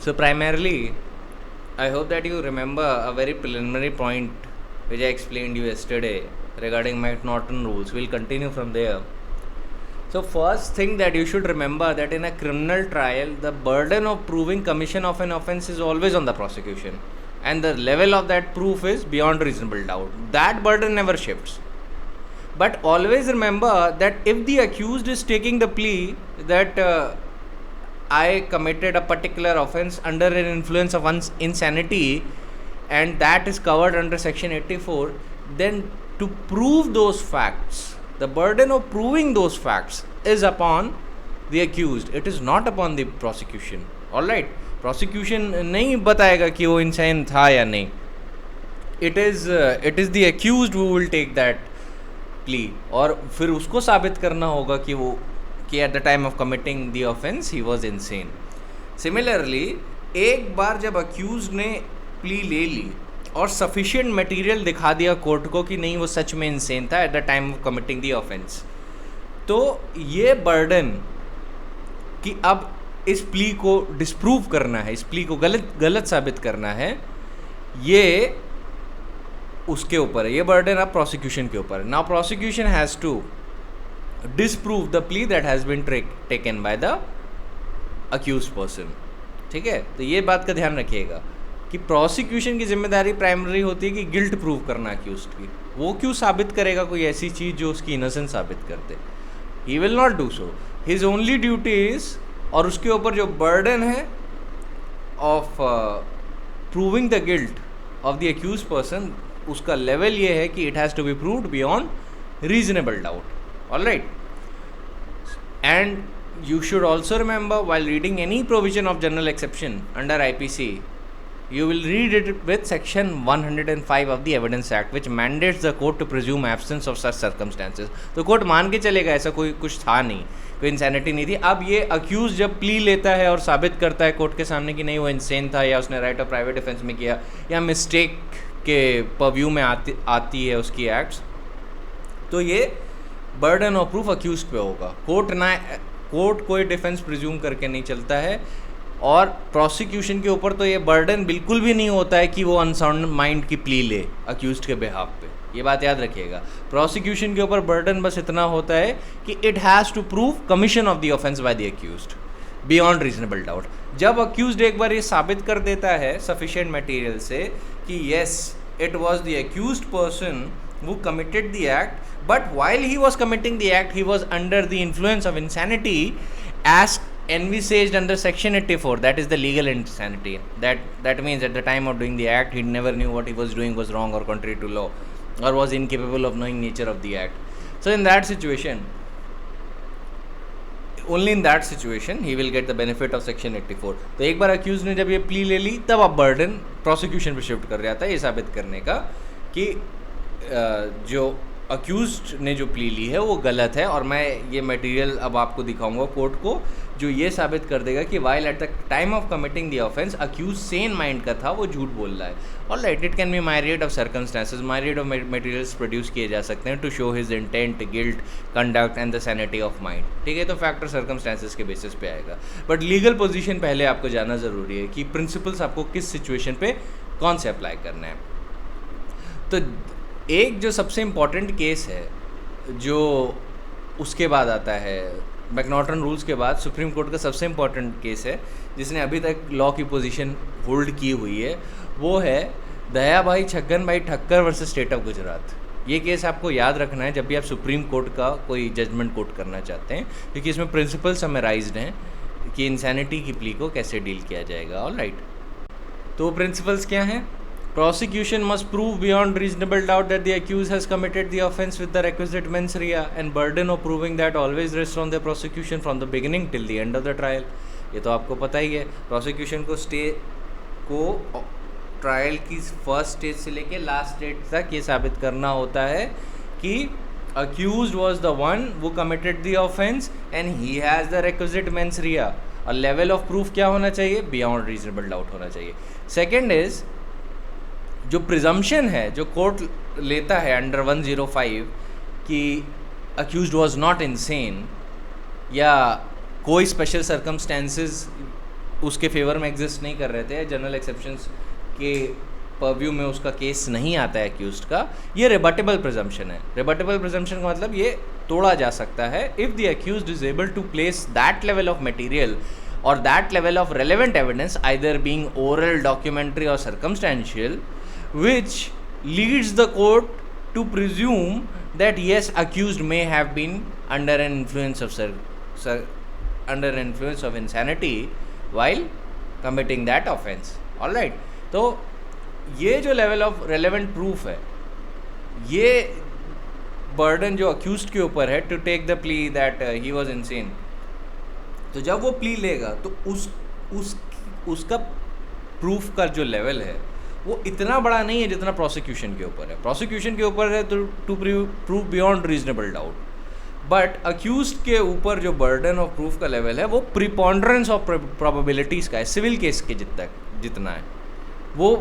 So primarily, I hope that you remember a very preliminary point which I explained you yesterday regarding McNaughton rules. We'll continue from there. So first thing that you should remember that in a criminal trial, the burden of proving commission of an offense is always on the prosecution, and the level of that proof is beyond reasonable doubt. That burden never shifts. But always remember that if the accused is taking the plea that I committed a particular offense under an influence of insanity, and that is covered under section 84, then to prove those facts, the burden of proving those facts is upon the accused. It is not upon the prosecution. Alright, prosecution नहीं बताएगा कि वो insane था या नहीं. It is the accused who will take that plea, और फिर उसको साबित करना होगा कि वो कि at the time of committing the offense he was insane. Similarly, एक बार जब accused ने plea ले ली और sufficient material दिखा दिया कोर्ट को कि नहीं वो सच में insane था at the time of committing the offense, तो ये burden कि अब इस plea को disprove करना है, इस plea को गलत साबित करना है, ये उसके ऊपर है. ये burden अब prosecution के ऊपर है. Now prosecution has to disprove the plea that has been taken by the accused person. ठीक है, तो ये बात का ध्यान रखिएगा कि प्रोसिक्यूशन की जिम्मेदारी प्राइमरी होती है कि गिल्ट प्रूव करना अक्यूज्ड की. वो क्यों साबित करेगा कोई ऐसी चीज़ जो उसकी इनोसेंस साबित कर दे? He will not do so. His only duty is, और उसके ऊपर जो बर्डन है of proving the guilt of the accused person, उसका लेवल ये है कि it has to be proved beyond reasonable doubt. Alright, and you should also remember while reading any provision of general exception under IPC, you will read it with section 105 of the Evidence Act, which mandates the court to presume absence of such circumstances. तो court मान के चलेगा ऐसा कोई कुछ था नहीं, कोई इंसैनिटी नहीं थी. अब ये अक्यूज जब प्ली लेता है और साबित करता है कोर्ट के सामने कि नहीं वो इंसेन था, या उसने राइट ऑफ प्राइवेट डिफेंस में किया, या मिस्टेक के परव्यू में आती है उसकी एक्ट्स, तो ये बर्डन ऑफ प्रूफ अक्यूज पे होगा. कोर्ट कोई डिफेंस प्रिज्यूम करके नहीं चलता है, और प्रोसिक्यूशन के ऊपर तो ये बर्डन बिल्कुल भी नहीं होता है कि वो अनसाउंड माइंड की प्ली ले अक्यूज्ड के बिहाफ पे. ये बात याद रखिएगा. प्रोसिक्यूशन के ऊपर बर्डन बस इतना होता है कि it has to prove commission of the offence by the accused beyond reasonable doubt. जब अक्यूज्ड एक बार ये साबित कर देता है सफिशिएंट मटेरियल से कि yes it was the accused person who committed the act, but while he was committing the act he was under the influence of insanity as envisaged under section 84. That is the legal insanity. That means at the time of doing the act he never knew what he was doing was wrong or contrary to law, or was incapable of knowing nature of the act. So in that situation, only in that situation he will get the benefit of section 84. तो एक बार accused ने जब ये plea ले ली, तब अब burden prosecution पे shift कर रहा था ये साबित करने का कि जो अक्यूज्ड ने जो प्ली ली है वो गलत है. और मैं ये मटेरियल अब आपको दिखाऊंगा कोर्ट को जो ये साबित कर देगा कि while at the time of committing the offence accused sane mind का था, वो झूठ बोल रहा है. और right, it can be myriad of circumstances, myriad of materials produce किए जा सकते हैं to show his intent, guilt, conduct and the sanity of mind. ठीक है, तो फैक्टर सर्कमस्टांसेस के बेसिस पे आएगा. बट लीगल पोजीशन पहले आपको जानना ज़रूरी है कि प्रिंसिपल्स आपको किस सिचुएशन पे कौन से अप्लाई करना है. तो एक जो सबसे इम्पॉर्टेंट केस है जो उसके बाद आता है मैकनॉटन रूल्स के बाद, सुप्रीम कोर्ट का सबसे इम्पॉर्टेंट केस है जिसने अभी तक लॉ की पोजीशन होल्ड की हुई है, वो है दया भाई छगन भाई Thakkar versus state of Gujarat. ये केस आपको याद रखना है जब भी आप सुप्रीम कोर्ट का कोई जजमेंट कोट करना चाहते हैं, क्योंकि इसमें प्रिंसिपल समराइज्ड हैं कि इंसैनिटी की प्ली को कैसे डील किया जाएगा. ऑलराइट, तो प्रिंसिपल्स क्या हैं? Prosecution must prove beyond reasonable doubt that the accused has committed the offence with the requisite mens rea, and burden of proving that always rests on the prosecution from the beginning till the end of the trial. ये तो आपको पता ही है. Prosecution को trial की first stage से लेके last stage तक ये साबित करना होता है कि accused was the one who committed the offence and he has the requisite mens rea. और लेवल ऑफ प्रूफ क्या होना चाहिए? बियॉन्ड रीजनेबल डाउट होना चाहिए. सेकेंड इज जो प्रिजम्पशन है जो कोर्ट लेता है अंडर 105 कि अक्यूज्ड वाज नॉट इनसेन, या कोई स्पेशल सर्कमस्टेंसेस उसके फेवर में एग्जिस्ट नहीं कर रहे थे, जनरल एक्सेप्शंस के परव्यू में उसका केस नहीं आता है एक्यूज्ड का, ये रिबटेबल प्रिजम्पशन है। रिबटेबल प्रिजम्पशन का मतलब ये तोड़ा जा सकता है if the accused is able to place that level of material or that level of relevant evidence, either being oral, documentary or circumstantial, which leads the court to presume that yes, accused may have been under an influence of insanity while committing that offense. All right, तो ये जो level of relevant proof है, ये burden जो accused के ऊपर है to take the plea that he was insane. तो जब वो प्ली लेगा तो उसका प्रूफ का जो लेवल है वो इतना बड़ा नहीं है जितना प्रोसिक्यूशन के ऊपर है। प्रोसिक्यूशन के ऊपर है तो to prove beyond reasonable doubt, but accused के ऊपर जो बर्डन ऑफ प्रूफ का लेवल है वो प्रीपोंडरेंस ऑफ प्रोबेबिलिटीज़ का है, सिविल केस के जितना है, वो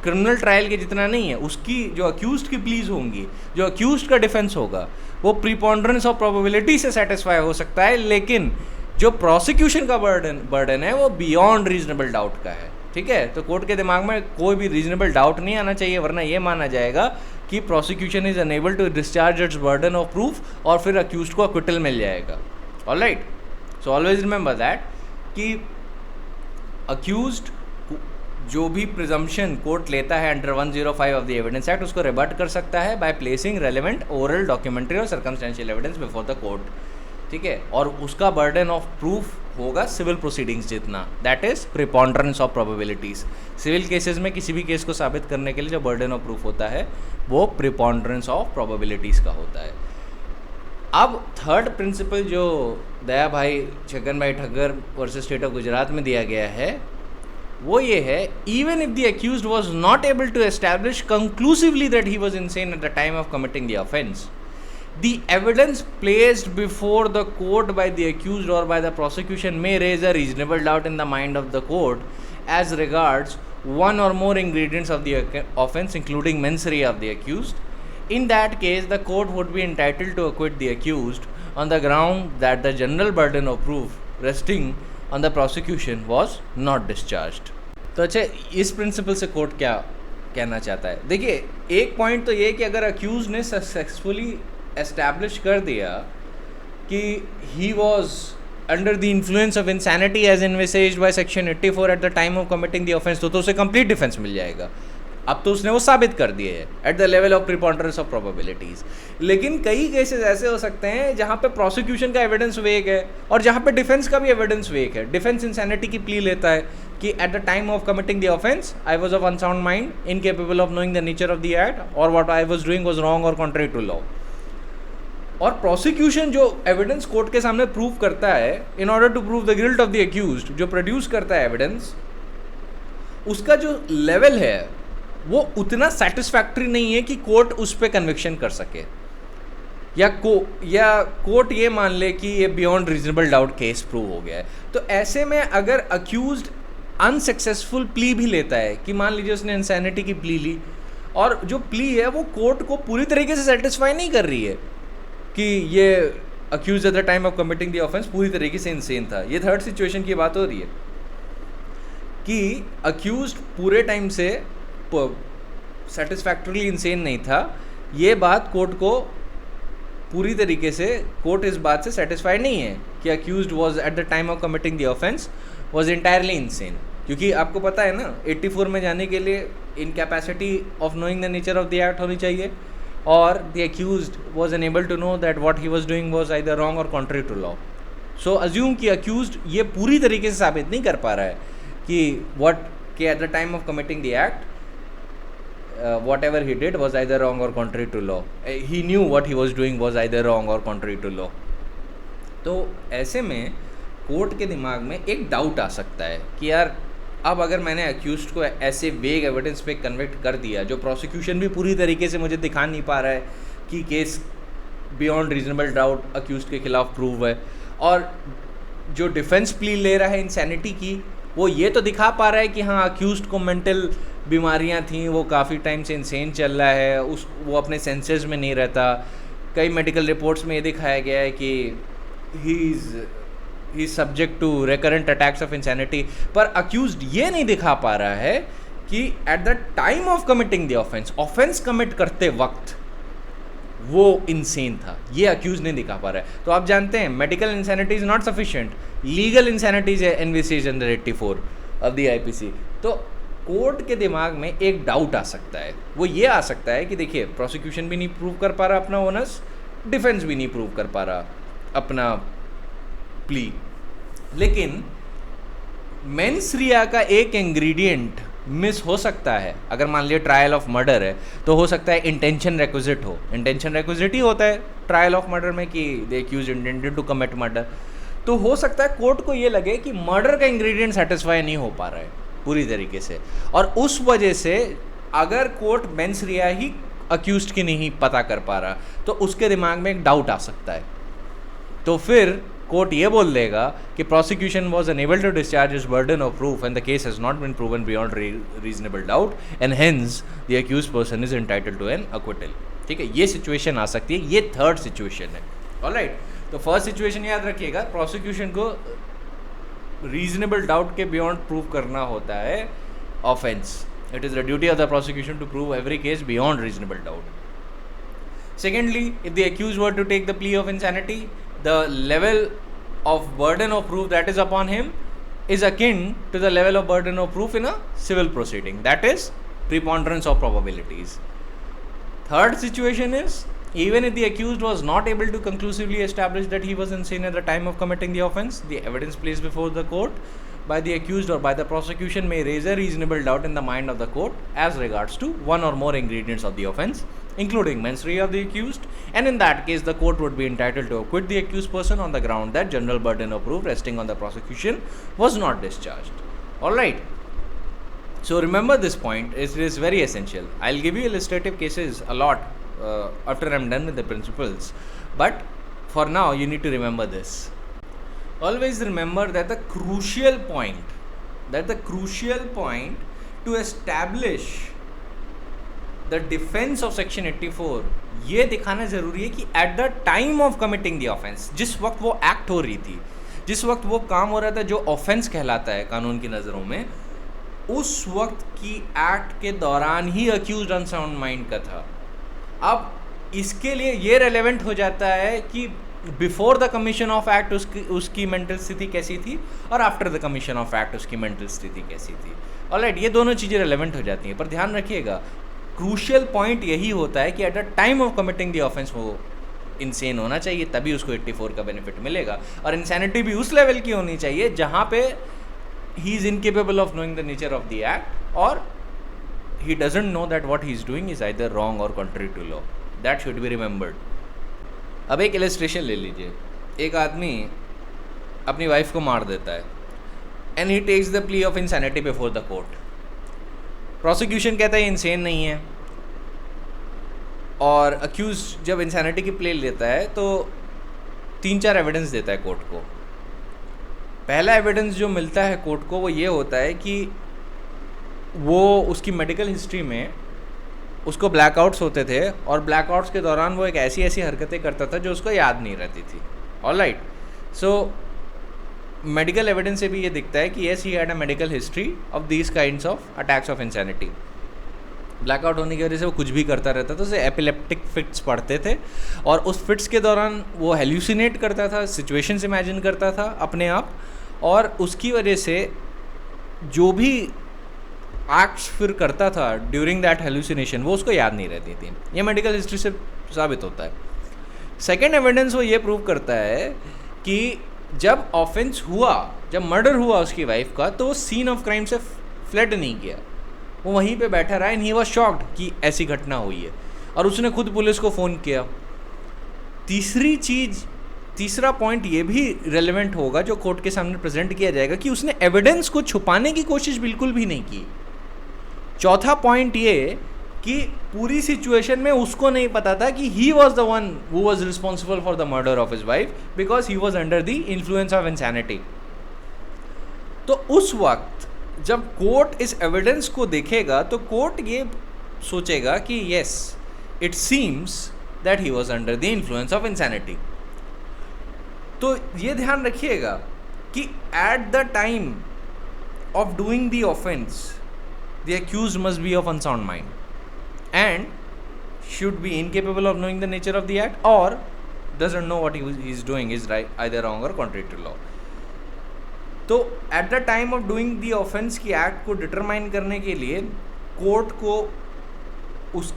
क्रिमिनल ट्रायल के जितना नहीं है। उसकी जो अक्यूज्ड की प्लीज होंगी, जो अक्यूज्ड का डिफेंस होगा, वो प्रीपोंडरेंस ऑफ प्रोबेबिलिटी से सेटिस्फाई हो सकता है, लेकिन जो प्रोसिक्यूशन का बर्डन है वो बियॉन्ड रीजनेबल डाउट का है। ठीक है, तो कोर्ट के दिमाग में कोई भी रीजनेबल डाउट नहीं आना चाहिए, वरना ये माना जाएगा कि prosecution is unable to discharge its burden of proof और फिर अक्यूज्ड को अक्विटल मिल जाएगा। Alright, so always remember that कि अक्यूज्ड जो भी प्रिजम्पशन कोर्ट लेता है under 105 of the Evidence Act, उसको रिबट कर सकता है by placing relevant oral, documentary और circumstantial evidence before the court. ठीक है, और उसका बर्डन ऑफ प्रूफ होगा सिविल प्रोसीडिंग्स जितना, that is preponderance of probabilities. Civil cases में किसी भी केस को साबित करने के लिए जो बर्डन ऑफ प्रूफ होता है वो प्रीपोंडरेंस ऑफ प्रोबेबिलिटीज का होता है। अब थर्ड प्रिंसिपल जो दया भाई Chhaganbhai Thakkar versus state of Gujarat में दिया गया है वो ये है, even if the accused was not able to establish conclusively that he was insane at the time of committing the offence, the evidence placed before the court by the accused or by the prosecution may raise a reasonable doubt in the mind of the court as regards one or more ingredients of the offense, including mens rea of the accused. In that case, the court would be entitled to acquit the accused on the ground that the general burden of proof resting on the prosecution was not discharged. तो अच्छा, इस principal से court क्या कहना चाहता है? देखिए, एक पॉइंट तो ये कि अगर अक्यूज ने सक्सेसफुली एस्टैब्लिश कर दिया कि he was under the influence of insanity as envisaged by section 84 at the time of committing the offence, तो उसे कंप्लीट डिफेंस मिल जाएगा। अब तो उसने वो साबित कर दिए है at the level of preponderance of probabilities. लेकिन कई केसेस ऐसे हो सकते हैं जहाँ पे प्रोसिक्यूशन का एविडेंस वेक है और जहाँ पे डिफेंस का भी एविडेंस वेक है। डिफेंस इंसैनिटी की प्ली लेता है कि at the time of committing the offence I was of unsound mind, incapable of knowing the nature of the act, और what I was doing was wrong और contrary to law. और prosecution जो evidence court के सामने prove करता है in order to prove the guilt of the accused, जो produce करता है एविडेंस, उसका जो लेवल है वो उतना सेटिस्फैक्ट्री नहीं है कि कोर्ट उस पर कन्विक्शन कर सके, या कोर्ट ये मान ले कि ये beyond reasonable doubt case prove हो गया है। तो ऐसे में अगर अक्यूज्ड अनसक्सेसफुल प्ली भी लेता है, कि मान लीजिए उसने इंसैनिटी की प्ली ली और जो प्ली है वो कोर्ट को पूरी तरीके से सेटिस्फाई नहीं कर रही है कि ये accused at the time of committing the offence पूरी तरीके से इंसेन था। ये थर्ड सिचुएशन की बात हो रही है कि अक्यूज्ड पूरे टाइम से सेटिस्फैक्टरीली इंसेन नहीं था। ये बात कोर्ट को पूरी तरीके से, कोर्ट इस बात से सेटिस्फाइड नहीं है कि accused was at the time of committing the offence was entirely insane, क्योंकि आपको पता है ना 84 में जाने के लिए incapacity of knowing the nature of the act होनी चाहिए, और the accused was unable to know that what he was doing was either wrong और contrary to law. So assume कि अक्यूज्ड ये पूरी तरीके से साबित नहीं कर पा रहा है कि at the time of committing the act whatever he did was either wrong or contrary to law. He knew what he was doing was either wrong or contrary to law. तो ऐसे में कोर्ट के दिमाग में एक doubt आ सकता है कि यार अब अगर मैंने अक्यूज्ड को ऐसे वेग एविडेंस पे कन्विक्ट कर दिया, जो प्रोसिक्यूशन भी पूरी तरीके से मुझे दिखा नहीं पा रहा है कि case beyond reasonable doubt accused के खिलाफ प्रूव है, और जो डिफेंस प्ली ले रहा है इंसैनिटी की, वो ये तो दिखा पा रहा है कि हाँ अक्यूज्ड को मेंटल बीमारियां थी, वो काफ़ी टाइम से इंसेन चल रहा है, वो अपने सेंसेस में नहीं रहता। कई मेडिकल रिपोर्ट्स में ये दिखाया गया है कि he is he subject to recurrent attacks of insanity, पर अक्यूज्ड ये नहीं दिखा पा रहा है कि at the time of committing the offence commit करते वक्त वो इंसेन था, ये अक्यूज नहीं दिखा पा रहा है। तो आप जानते हैं medical insanity is not sufficient, legal insanity is envisaged under 84 of the IPC. तो कोर्ट के दिमाग में एक डाउट आ सकता है, वो ये आ सकता है कि देखिए प्रोसिक्यूशन भी नहीं प्रूव कर पा रहा अपना ओनस, डिफेंस भी नहीं प्रूव कर पा रहा अपना प्ली, लेकिन मेंस रिया का एक इंग्रेडिएंट मिस हो सकता है। अगर मान लिया ट्रायल ऑफ मर्डर है तो हो सकता है इंटेंशन रिक्विजिट हो, इंटेंशन रिक्विजिट ही होता है ट्रायल ऑफ मर्डर में कि the accused intended to commit murder. तो हो सकता है कोर्ट को ये लगे कि मर्डर का इंग्रेडिएंट सेटिस्फाई नहीं हो पा रहा है पूरी तरीके से, और उस वजह से अगर कोर्ट मेंस रिया ही अक्यूज्ड की नहीं पता कर पा रहा तो उसके दिमाग में एक डाउट आ सकता है। तो फिर कोर्ट ये बोल देगा कि prosecution was unable to discharge is burden of proof and the case has not been proven beyond reasonable doubt and hence the accused person is entitled to an acquittal. ठीक है, ये सिचुएशन आ सकती है, ये थर्ड सिचुएशन है। Alright, तो first situation याद रखिएगा, प्रोसिक्यूशन को रीजनेबल डाउट के बियॉन्ड प्रूव करना होता है offence. It is the duty of the prosecution to prove every case beyond reasonable doubt. Secondly, if the accused were to take the plea of insanity, the level of burden of proof that is upon him is akin to the level of burden of proof in a civil proceeding, that is preponderance of probabilities. Third situation is, even if the accused was not able to conclusively establish that he was insane at the time of committing the offense, the evidence placed before the court by the accused or by the prosecution may raise a reasonable doubt in the mind of the court as regards to one or more ingredients of the offense, including mens rea of the accused, and in that case the court would be entitled to acquit the accused person on the ground that general burden of proof resting on the prosecution was not discharged. Alright, so remember this point, it is very essential. I'll give you illustrative cases a lot after I'm done with the principles, but for now you need to remember this. Always remember that the crucial point to establish the defence of section 84 ये दिखाना ज़रूरी है कि at the time of committing the offence, जिस वक्त वो act हो रही थी, जिस वक्त वो काम हो रहा था जो ऑफेंस कहलाता है कानून की नज़रों में, उस वक्त की एक्ट के दौरान ही अक्यूज्ड अनसाउंड माइंड का था। अब इसके लिए ये रेलेवेंट हो जाता है कि before the commission of act उसकी मेंटल स्थिति कैसी थी और after the commission of act उसकी मेंटल स्थिति कैसी थी। ऑलराइट, ये दोनों चीज़ें रेलेवेंट हो जाती हैं, पर ध्यान रखिएगा क्रूशियल पॉइंट यही होता है कि at the time of committing the offence वो इंसेन होना चाहिए, तभी उसको 84 का बेनिफिट मिलेगा। और इंसैनिटी भी उस लेवल की होनी चाहिए जहाँ पे he is incapable of knowing the nature of the act और he doesn't know that what he is doing is either wrong और contrary to law. That should be remembered. अब एक इलस्ट्रेशन ले लीजिए, एक आदमी अपनी वाइफ को मार देता है and he takes the plea of insanity before the court. Prosecution कहता है इंसेन नहीं है, और अक्यूज जब इंसैनिटी की प्ले लेता है तो 3-4 एविडेंस देता है कोर्ट को। पहला एविडेंस जो मिलता है कोर्ट को वो ये होता है कि वो उसकी मेडिकल हिस्ट्री में उसको ब्लैकआउट्स होते थे और ब्लैकआउट्स के दौरान वो एक ऐसी हरकतें करता था जो उसको याद नहीं रहती थी। ऑलराइट, सो मेडिकल एविडेंस से भी ये दिखता है कि yes he had a medical history of these kinds of attacks of insanity. Blackout होने की वजह से वो कुछ भी करता रहता था, उसे एपिलेप्टिक फिट्स पड़ते थे और उस फिट्स के दौरान वो हेल्यूसिनेट करता था, सिचुएशंस इमेजिन करता था अपने आप, और उसकी वजह से जो भी एक्ट्स फिर करता था ड्यूरिंग दैट हेल्यूसिनेशन वो उसको याद नहीं रहती थी। ये मेडिकल हिस्ट्री से साबित होता है। सेकेंड एविडेंस वो ये प्रूव करता है कि जब ऑफेंस हुआ, जब मर्डर हुआ उसकी वाइफ का, तो वो सीन ऑफ क्राइम से फ्लड नहीं किया, वो वहीं पे बैठा रहा एंड ही वाज शॉक्ड कि ऐसी घटना हुई है और उसने खुद पुलिस को फ़ोन किया। तीसरा पॉइंट ये भी रेलेवेंट होगा जो कोर्ट के सामने प्रेजेंट किया जाएगा कि उसने एविडेंस को छुपाने की कोशिश बिल्कुल भी नहीं की। चौथा पॉइंट ये कि पूरी सिचुएशन में उसको नहीं पता था कि he was the one who was responsible for the murder of his wife because he was under the influence of insanity. तो उस वक्त जब कोर्ट इस एविडेंस को देखेगा तो कोर्ट ये सोचेगा कि yes it seems that he was under the influence of insanity. तो ये ध्यान रखिएगा कि at the time of doing the offence the accused must be of unsound mind and should be incapable of knowing the nature of the act or doesn't know what he is doing is right, either wrong or contrary to law. तो eight the time of doing the offence की act को determine करने के लिए court को उस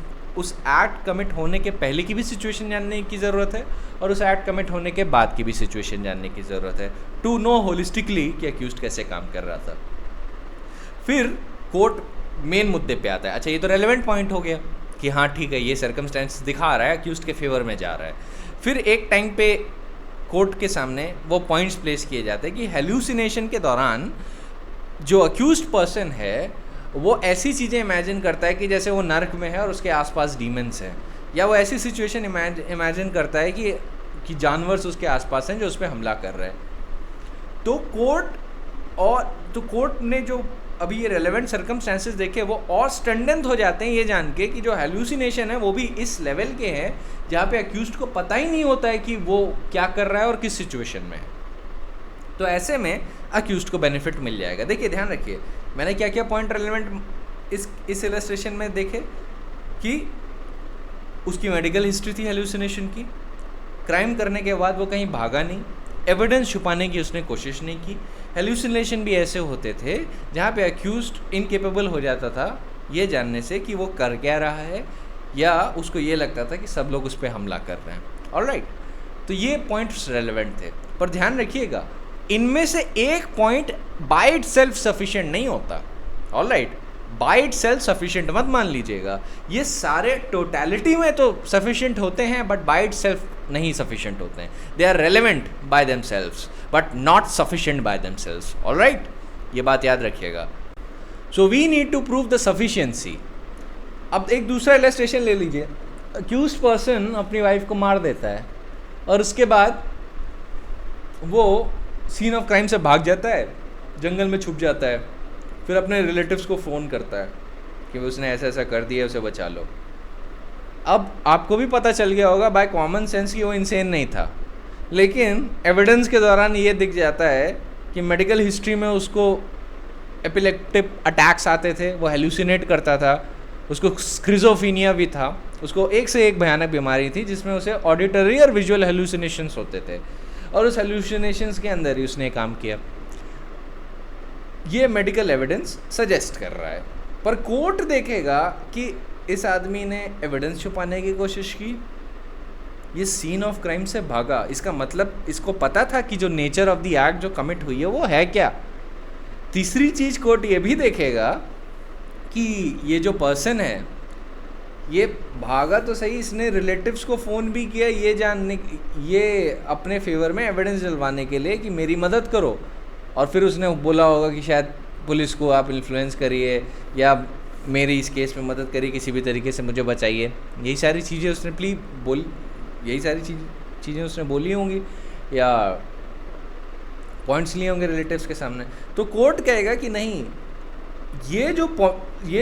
act commit होने के पहले की भी सिचुएशन जानने की ज़रूरत है और उस एक्ट कमिट होने के बाद की भी सिचुएशन जानने की ज़रूरत है टू नो होलिस्टिकली कि अक्यूज्ड कैसे काम कर रहा था. फिर कोर्ट मेन मुद्दे पे आता है. अच्छा, ये तो रेलेवेंट पॉइंट हो गया कि हाँ ठीक है, ये सर्कमस्टेंस दिखा रहा है अक्यूज्ड के फेवर में जा रहा है. फिर एक टाइम पे कोर्ट के सामने वो पॉइंट्स प्लेस किए जाते हैं कि हेल्यूसिनेशन के दौरान जो अक्यूज्ड पर्सन है वो ऐसी चीज़ें इमेजिन करता है कि जैसे वो नर्क में है और उसके आसपास डीमंस हैं, या वो ऐसी सिचुएशन इमेजिन करता है कि जानवर्स उसके आसपास हैं जो उस पर हमला कर रहे हैं. तो कोर्ट ने जो अभी ये रेलेवेंट सर्कमस्टेंसेस देखे वो और स्टंडन हो जाते हैं ये जान के कि जो हेल्यूसिनेशन है वो भी इस लेवल के हैं जहाँ पे अक्यूज्ड को पता ही नहीं होता है कि वो क्या कर रहा है और किस सिचुएशन में है. तो ऐसे में अक्यूज्ड को बेनिफिट मिल जाएगा. देखिए, ध्यान रखिए, मैंने क्या क्या पॉइंट रेलेवेंट इस इलस्ट्रेशन में देखे कि उसकी मेडिकल हिस्ट्री थी हेल्यूसिनेशन की, क्राइम करने के बाद वो कहीं भागा नहीं, एविडेंस छुपाने की उसने कोशिश नहीं की. हेल्यूसिनेशन भी ऐसे होते थे जहाँ पे अक्यूज्ड इनकेपेबल हो जाता था ये जानने से कि वो कर क्या रहा है, या उसको ये लगता था कि सब लोग उस पर हमला कर रहे हैं. ऑलराइट, तो ये पॉइंट्स रेलेवेंट थे. पर ध्यान रखिएगा, इनमें से एक पॉइंट बाय इटसेल्फ सफिशिएंट नहीं होता. ऑलराइट, बाय इटसेल्फ सफिशिएंट मत मान लीजिएगा. ये सारे टोटलिटी में तो सफिशिएंट होते हैं बट बाय इटसेल्फ नहीं सफिशिएंट होते हैं. They are relevant by themselves but not sufficient by themselves. Alright, ये बात याद रखिएगा. So we need to prove the sufficiency. अब एक दूसरा इलस्ट्रेशन ले लीजिए. अक्यूज्ड पर्सन अपनी वाइफ को मार देता है और उसके बाद वो सीन ऑफ क्राइम से भाग जाता है, जंगल में छुप जाता है, फिर अपने रिलेटिव्स को फ़ोन करता है कि उसने ऐसा ऐसा कर दिया, उसे बचा लो. अब आपको भी पता चल गया होगा बाय कॉमन सेंस कि वो इंसेन नहीं था, लेकिन एविडेंस के दौरान ये दिख जाता है कि मेडिकल हिस्ट्री में उसको एपिलेप्टिक अटैक्स आते थे, वो हेल्यूसिनेट करता था, उसको स्क्रिजोफीनिया भी था, उसको एक से एक भयानक बीमारी थी जिसमें उसे ऑडिटरी और विजुअल हेल्यूसिनेशंस होते थे और उस हेल्यूसिनेशंस के अंदर ही उसने काम किया. ये मेडिकल एविडेंस सजेस्ट कर रहा है. पर कोर्ट देखेगा कि इस आदमी ने एविडेंस छुपाने की कोशिश की, ये सीन ऑफ क्राइम से भागा, इसका मतलब इसको पता था कि जो नेचर ऑफ द एक्ट जो कमिट हुई है वो है क्या. तीसरी चीज़ कोर्ट ये भी देखेगा कि ये जो पर्सन है ये भागा तो सही, इसने रिलेटिव्स को फ़ोन भी किया ये अपने फेवर में एविडेंस दिलवाने के लिए कि मेरी मदद करो, और फिर उसने बोला होगा कि शायद पुलिस को आप इन्फ्लुएंस करिए या मेरी इस केस में मदद करिए, किसी भी तरीके से मुझे बचाइए. यही सारी चीज़ें उसने यही सारी चीज़ें उसने बोली होंगी या पॉइंट्स लिए होंगे रिलेटिव्स के सामने. तो कोर्ट कहेगा कि नहीं, ये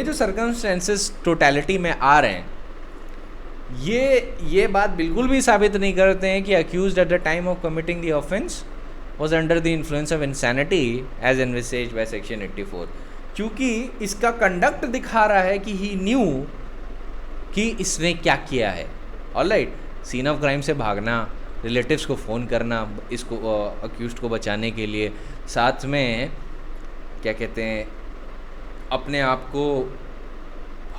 जो सर्कमस्टेंसेस टोटलिटी में आ रहे हैं ये बात बिल्कुल भी साबित नहीं करते हैं कि accused eight the time of committing the offence was under the influence of insanity as envisaged by section 84, क्योंकि इसका कंडक्ट दिखा रहा है कि ही न्यू कि इसने क्या किया है. ऑलराइट, सीन ऑफ क्राइम से भागना, रिलेटिव्स को फ़ोन करना इसको अक्यूज्ड को बचाने के लिए, साथ में क्या कहते हैं अपने आप को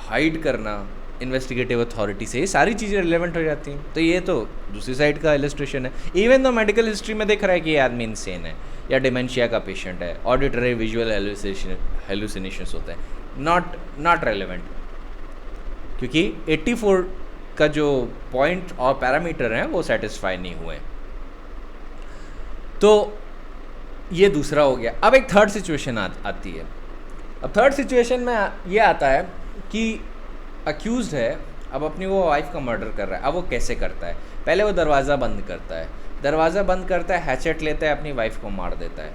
हाइड करना इन्वेस्टिगेटिव अथॉरिटी से, ये सारी चीज़ें रिलेवेंट हो जाती हैं. तो ये तो दूसरी साइड का इलस्ट्रेशन है. इवन तो मेडिकल हिस्ट्री में दिख रहा है कि ये आदमी इंसेन है या डिमेंशिया का पेशेंट है, ऑडिटरी विजुअल हेल्यूसिनेशंस होते हैं, नॉट रेलेवेंट, क्योंकि 84 का जो पॉइंट और पैरामीटर हैं वो सेटिस्फाई नहीं हुए. तो ये दूसरा हो गया. अब एक थर्ड सिचुएशन आती है. अब थर्ड सिचुएशन में ये आता है कि अक्यूज्ड है, अब अपनी वो वाइफ का मर्डर कर रहा है. अब वो कैसे करता है? पहले वो दरवाज़ा बंद करता है, हैचेट लेता है, अपनी वाइफ को मार देता है.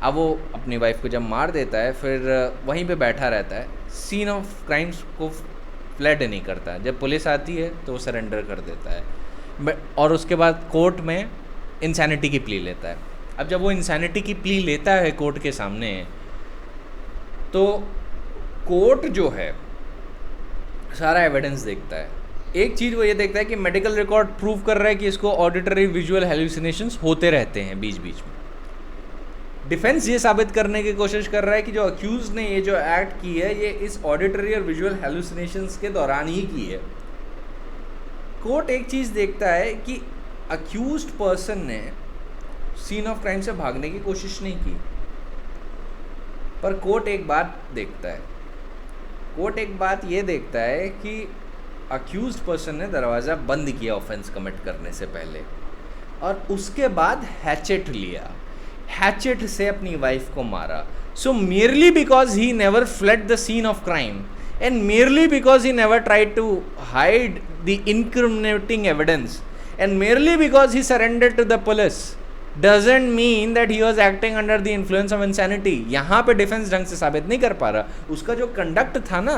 अब वो अपनी वाइफ को जब मार देता है फिर वहीं पे बैठा रहता है, सीन ऑफ क्राइम्स को फ्लड नहीं करता. जब पुलिस आती है तो वो सरेंडर कर देता है और उसके बाद कोर्ट में इंसैनिटी की प्ली लेता है. अब जब वो इंसैनिटी की प्ली लेता है कोर्ट के सामने, तो कोर्ट जो है सारा एविडेंस देखता है। एक चीज़ वो ये देखता है कि मेडिकल रिकॉर्ड प्रूव कर रहा है कि इसको ऑडिटरी विजुअल हेलुसिनेशंस होते रहते हैं बीच बीच में। डिफेंस ये साबित करने की कोशिश कर रहा है कि जो अक्यूज ने ये जो एक्ट की है ये इस ऑडिटरी और विजुअल हेलुसिनेशंस के दौरान ही की है। कोर्ट एक चीज़ देखता है कि अक्यूज्ड पर्सन ने सीन ऑफ क्राइम से भागने की कोशिश नहीं की, पर कोर्ट एक बात देखता है, कोर्ट एक बात ये देखता है कि अक्यूज्ड पर्सन ने दरवाज़ा बंद किया ऑफेंस कमिट करने से पहले, और उसके बाद हैचेट लिया, हैचेट से अपनी वाइफ को मारा। सो merely because he never fled the scene of crime and merely because he never tried to hide the incriminating evidence and merely because he surrendered to the police doesn't mean that he was acting under the influence of insanity। यहाँ पे defence ढंग से साबित नहीं कर पा रहा। उसका जो कंडक्ट था ना,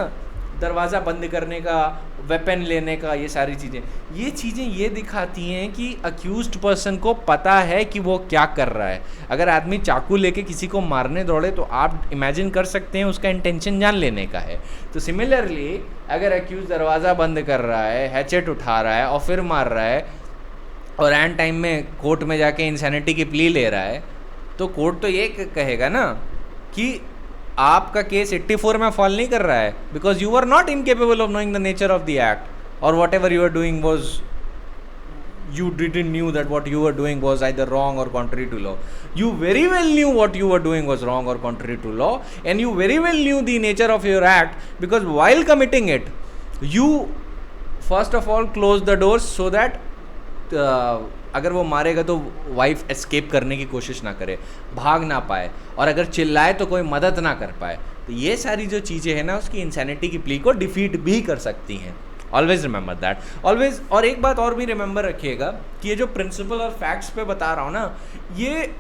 दरवाज़ा बंद करने का, वेपन लेने का, ये सारी चीज़ें ये दिखाती हैं कि अक्यूज्ड पर्सन को पता है कि वो क्या कर रहा है। अगर आदमी चाकू लेके किसी को मारने दौड़े तो आप इमेजिन कर सकते हैं उसका इंटेंशन जान लेने का है। तो सिमिलरली अगर अक्यूज दरवाज़ा बंद कर रहा है, हैचेट उठा रहा है और फिर मार रहा है और एंड टाइम में कोर्ट में जाके इंसैनिटी की प्ली ले रहा है, तो कोर्ट तो ये कहेगा ना कि आपका केस 84 में फॉल नहीं कर रहा है, because you are not incapable of knowing the nature of the act और whatever you are doing was you didn't knew that what you were doing was either wrong or contrary to law. You very well knew what you were doing was wrong or contrary to law, and you very well knew the nature of your act, because while committing it you first of all closed the doors so that अगर वो मारेगा तो wife escape करने की कोशिश ना करे, भाग ना पाए, और अगर चिल्लाए तो कोई मदद ना कर पाए। तो ये सारी जो चीज़ें हैं ना उसकी इंसैनिटी की प्ली को डिफीट भी कर सकती हैं। Always remember that, always. और एक बात और भी रिमेंबर रखिएगा कि ये जो प्रिंसिपल और फैक्ट्स पे बता रहा हूँ ना, ये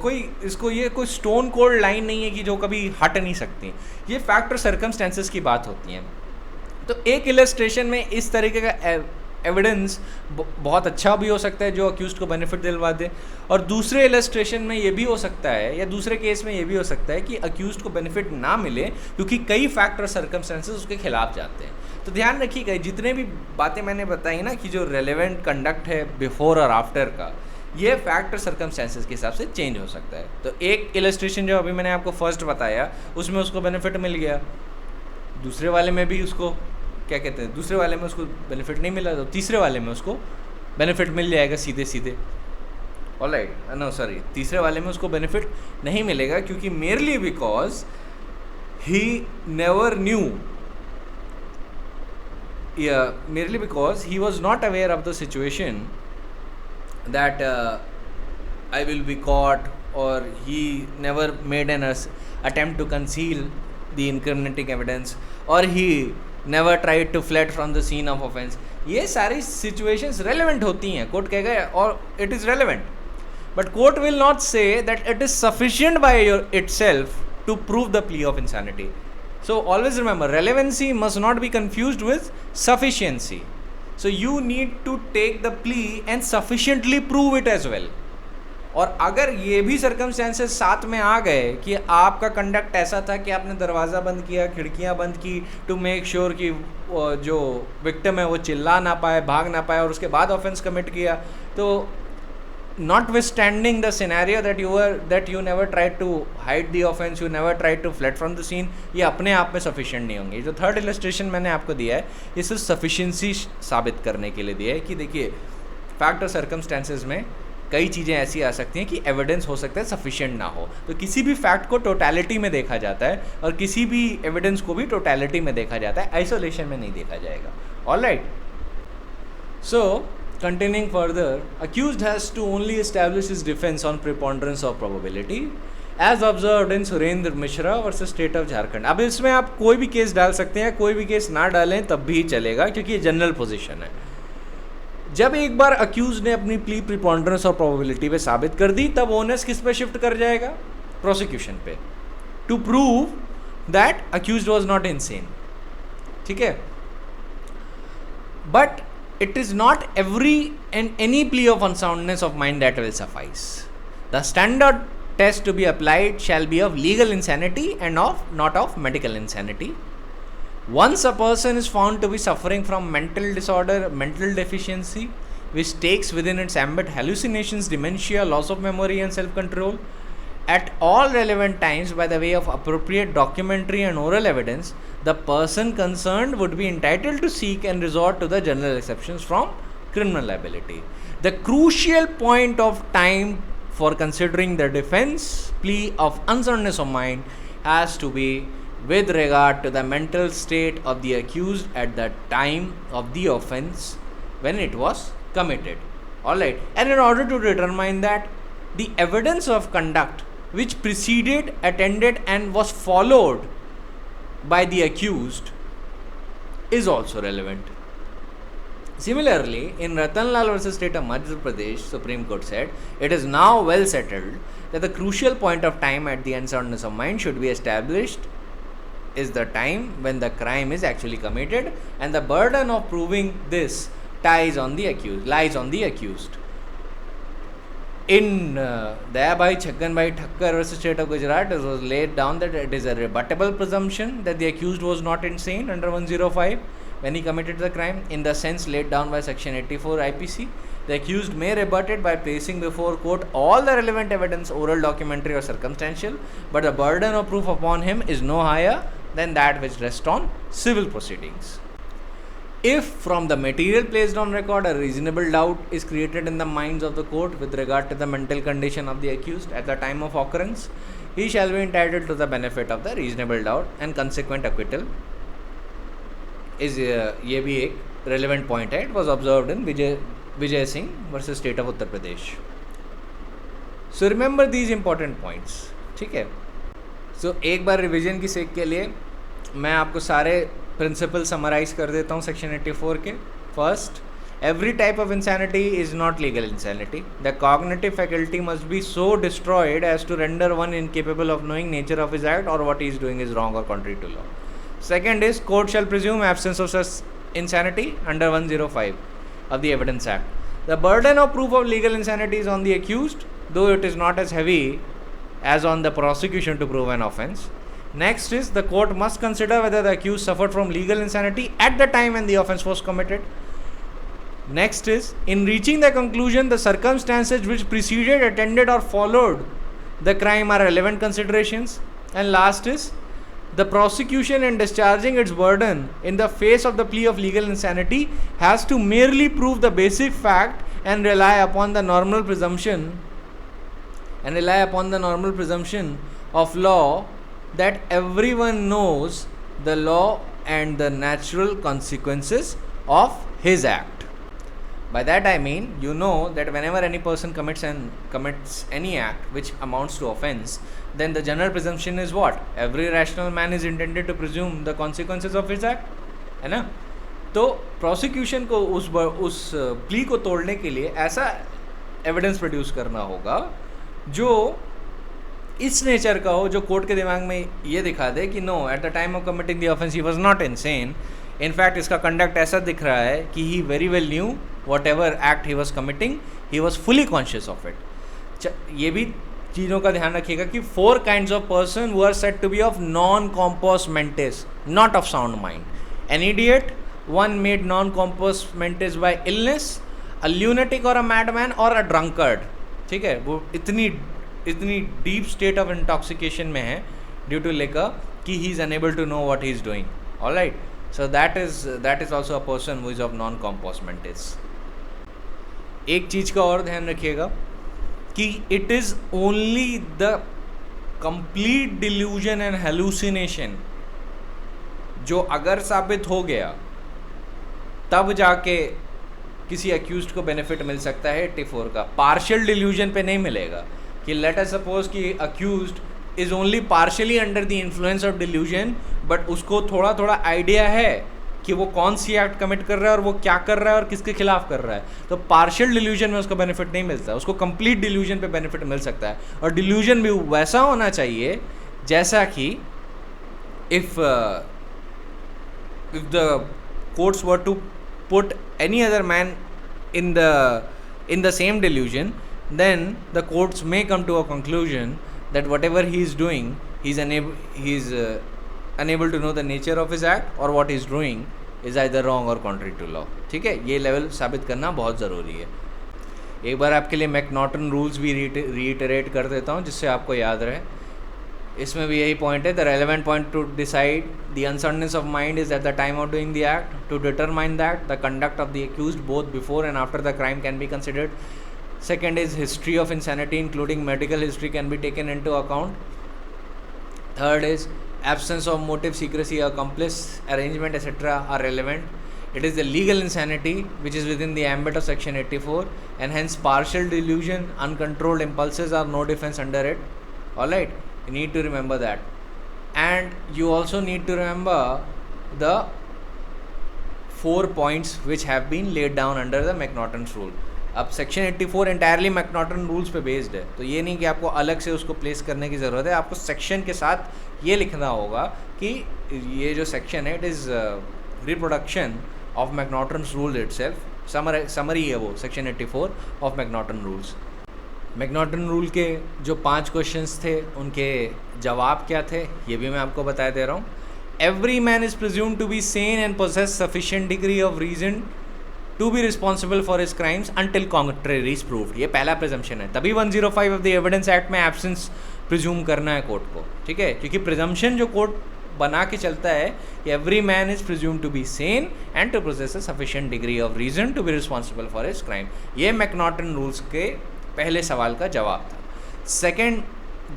कोई स्टोन कोल्ड लाइन नहीं है कि जो कभी हट नहीं सकती। ये फैक्ट और सर्कमस्टेंसेस की बात होती हैं। तो एक इलस्ट्रेशन में इस तरीके का एविडेंस बहुत अच्छा भी हो सकता है जो अक्यूज्ड को बेनिफिट दिलवा दे, और दूसरे इलस्ट्रेशन में ये भी हो सकता है, या दूसरे केस में ये भी हो सकता है कि अक्यूज्ड को बेनिफिट ना मिले क्योंकि कई फैक्ट और सर्कमस्टेंसेस उसके खिलाफ जाते हैं। तो ध्यान रखिएगा, जितने भी बातें मैंने बताई ना कि जो रेलेवेंट कंडक्ट है बिफोर और आफ्टर का, ये फैक्ट और सर्कमस्टेंसेस के हिसाब से चेंज हो सकता है। तो एक इलस्ट्रेशन जो अभी मैंने आपको फर्स्ट बताया उसमें उसको बेनिफिट मिल गया, दूसरे वाले में भी उसको क्या कहते हैं, दूसरे वाले में उसको बेनिफिट नहीं मिला तो तीसरे वाले में उसको बेनिफिट मिल जाएगा सीधे सीधे। ऑलराइट, नो सॉरी, तीसरे वाले में उसको बेनिफिट नहीं मिलेगा क्योंकि merely because he never knew, merely because he was not aware of the situation that I will be caught, or he never made an attempt to conceal the incriminating evidence, or he never tried to fled from the scene of offense। ये सारी situations relevant होती हैं, court कहेगा और it is relevant, but court will not say that it is sufficient by itself to prove the plea of insanity। So always remember, relevancy must not be confused with sufficiency. So you need to take the plea and sufficiently prove it as well। और अगर ये भी circumstances साथ में आ गए कि आपका conduct ऐसा था कि आपने दरवाज़ा बंद किया, खिड़कियां बंद की टू मेक श्योर कि जो विक्टिम है वो चिल्ला ना पाए, भाग ना पाए, और उसके बाद ऑफेंस कमिट किया, तो notwithstanding the scenario that you never tried to hide the offense, you never tried to fled from the scene, ये अपने आप में sufficient नहीं होंगे। जो थर्ड इलस्ट्रेशन मैंने आपको दिया है ये सिर्फ सफिशिएंसी साबित करने के लिए दिया है कि देखिए फैक्ट और सर्कमस्टेंसेज में कई चीज़ें ऐसी आ सकती हैं कि एविडेंस हो सकता है सफिशिएंट ना हो। तो किसी भी फैक्ट को टोटलिटी में देखा जाता है और किसी भी एविडेंस को भी टोटलिटी में देखा जाता है, आइसोलेशन में नहीं देखा जाएगा। Alright, so continuing further, accused has to only establish his defense on preponderance of probability as observed in Surendra Mishra versus state of Jharkhand. अब इसमें आप कोई भी केस डाल सकते हैं, कोई भी केस ना डालें तब भी चलेगा क्योंकि ये जनरल पोजीशन है। जब एक बार अक्यूज ने अपनी प्ली प्रिपॉन्डरेंस और प्रोबेबिलिटी पे साबित कर दी, तब ओनस किस पे शिफ्ट कर जाएगा? प्रोसिक्यूशन पे, to prove that accused was not insane. ठीक है, but it is not every and any plea of unsoundness of mind that will suffice। The standard test to be applied shall be of legal insanity and not of medical insanity. Once a person is found to be suffering from mental disorder, mental deficiency, which takes within its ambit hallucinations, dementia, loss of memory and self-control, at all relevant times by the way of appropriate documentary and oral evidence, the person concerned would be entitled to seek and resort to the general exceptions from criminal liability. The crucial point of time for considering the defense plea of unsoundness of mind has to be with regard to the mental state of the accused at the time of the offense when it was committed. Alright, and in order to determine that, the evidence of conduct which preceded, attended, and was followed by the accused is also relevant. Similarly, in Ratanlal versus State of Madhya Pradesh, Supreme Court said, it is now well settled that the crucial point of time at the unsoundness of mind should be established is the time when the crime is actually committed, and the burden of proving this lies on the accused. In Dayabhai Chhagganbhai Thakkar versus State of Gujarat, it was laid down that it is a rebuttable presumption that the accused was not insane under 105 when he committed the crime, in the sense laid down by section 84 IPC. The accused may rebut it by placing before court all the relevant evidence, oral, documentary or circumstantial, but the burden of proof upon him is no higher than that which rests on civil proceedings. If from the material placed on record a reasonable doubt is created in the minds of the court with regard to the mental condition of the accused at the time of occurrence, he shall be entitled to the benefit of the reasonable doubt and consequent acquittal. ये भी एक relevant point है. It was observed in Vijay Singh versus State of Uttar Pradesh. So remember these important points. ठीक है. So एक बार revision की सेक के लिए मैं आपको सारे प्रिंसिपल समराइज कर देता हूँ सेक्शन 84 के. First, every type of insanity is not legal insanity. The cognitive faculty must be so destroyed as to render one incapable of knowing nature of his act or what he is doing is wrong or contrary to law. Second is, court shall presume absence of such insanity under 105 of the Evidence Act. The burden of proof of legal insanity is on the accused, though it is not as heavy as on the prosecution to prove an offence. Next is, the court must consider whether the accused suffered from legal insanity at the time when the offence was committed. Next is, in reaching the conclusion, the circumstances which preceded, attended or followed the crime are relevant considerations. And last is, the prosecution in discharging its burden in the face of the plea of legal insanity has to merely prove the basic fact and rely upon the normal presumption of law that everyone knows the law and the natural consequences of his act. By that I mean, you know that whenever any person commits any act which amounts to offence, then the general presumption is what? Every rational man is intended to presume the consequences of his act, है ना? तो prosecution को उस plea को तोड़ने के लिए ऐसा evidence produce करना होगा जो इस नेचर का हो, जो कोर्ट के दिमाग में ये दिखा दे कि no, at the time of committing the offence he was not insane. In fact इसका कंडक्ट ऐसा दिख रहा है कि he very well knew whatever act he was committing, he was fully conscious of it. ये भी चीज़ों का ध्यान रखिएगा कि 4 kinds of person who are said to be of non-compos mentis, not of sound mind. An idiot, one made non-compos mentis by illness, a lunatic or a madman or a drunkard. ठीक है, वो इतनी deep state of intoxication में है due to liquor कि he is unable to know what he is doing. Alright, so that is also a person who is of non compos mentis. एक चीज़ का और ध्यान रखिएगा कि it is only the complete delusion and hallucination जो अगर साबित हो गया तब जाके किसी अक्यूज्ड को बेनिफिट मिल सकता है 84 का. पार्शियल डिल्यूजन पे नहीं मिलेगा. कि लेट अस सपोज कि accused is only partially under the influence of delusion, but उसको थोड़ा थोड़ा आइडिया है कि वो कौन सी एक्ट कमिट कर रहा है और वो क्या कर रहा है और किसके खिलाफ कर रहा है. तो पार्शियल डिल्यूजन में उसको बेनिफिट नहीं मिलता, उसको कंप्लीट डिल्यूजन पे बेनिफिट मिल सकता है. और डिल्यूजन भी वैसा होना चाहिए जैसा कि if the courts were to put any other man in the same delusion, then the courts may come to a conclusion that whatever he is doing, he is unable to know the nature of his act, or what he is doing is either wrong or contrary to law. ठीक है, ये level साबित करना बहुत ज़रूरी है. एक बार आपके लिए मैकनॉटन रूल्स भी रीइटरेट कर देता हूँ जिससे आपको याद रहे. इसमें भी यही पॉइंट है. The relevant point to decide the unsoundness of mind is at the time of doing the act. To determine that the conduct of the accused both before and after the crime can be considered. Second is history of insanity, including medical history, can be taken into account. Third is absence of motive, secrecy, accomplice, arrangement, etc. are relevant. It is the legal insanity which is within the ambit of section 84, and hence partial delusion, uncontrolled impulses are no defense under it. Alright, you need to remember that. And you also need to remember the 4 points which have been laid down under the McNaughton's rule. अब section 84 entirely McNaughton rules पे based है, तो ये नहीं कि आपको अलग से उसको प्लेस करने की ज़रूरत है. आपको सेक्शन के साथ ये लिखना होगा कि ये जो सेक्शन है it is reproduction of McNaughton's rule itself. Summary है वो section 84 of McNaughton rules. McNaughton rule के जो 5 क्वेश्चंस थे उनके जवाब क्या थे ये भी मैं आपको बता दे रहा हूँ. Every man is presumed to be sane and possess sufficient degree of reason to be responsible for his crimes until contrary is proved. ये पहला प्रिजम्पशन है. तभी 105 ऑफ द एविडेंस एक्ट में एब्सेंस प्रिज्यूम करना है कोर्ट को. ठीक है, क्योंकि प्रिजम्पशन जो कोर्ट बना के चलता है कि every man is presume to be sane and to possess a sufficient degree of reason to be responsible for his crime. ये मैकनॉटन रूल्स के पहले सवाल का जवाब था. सेकेंड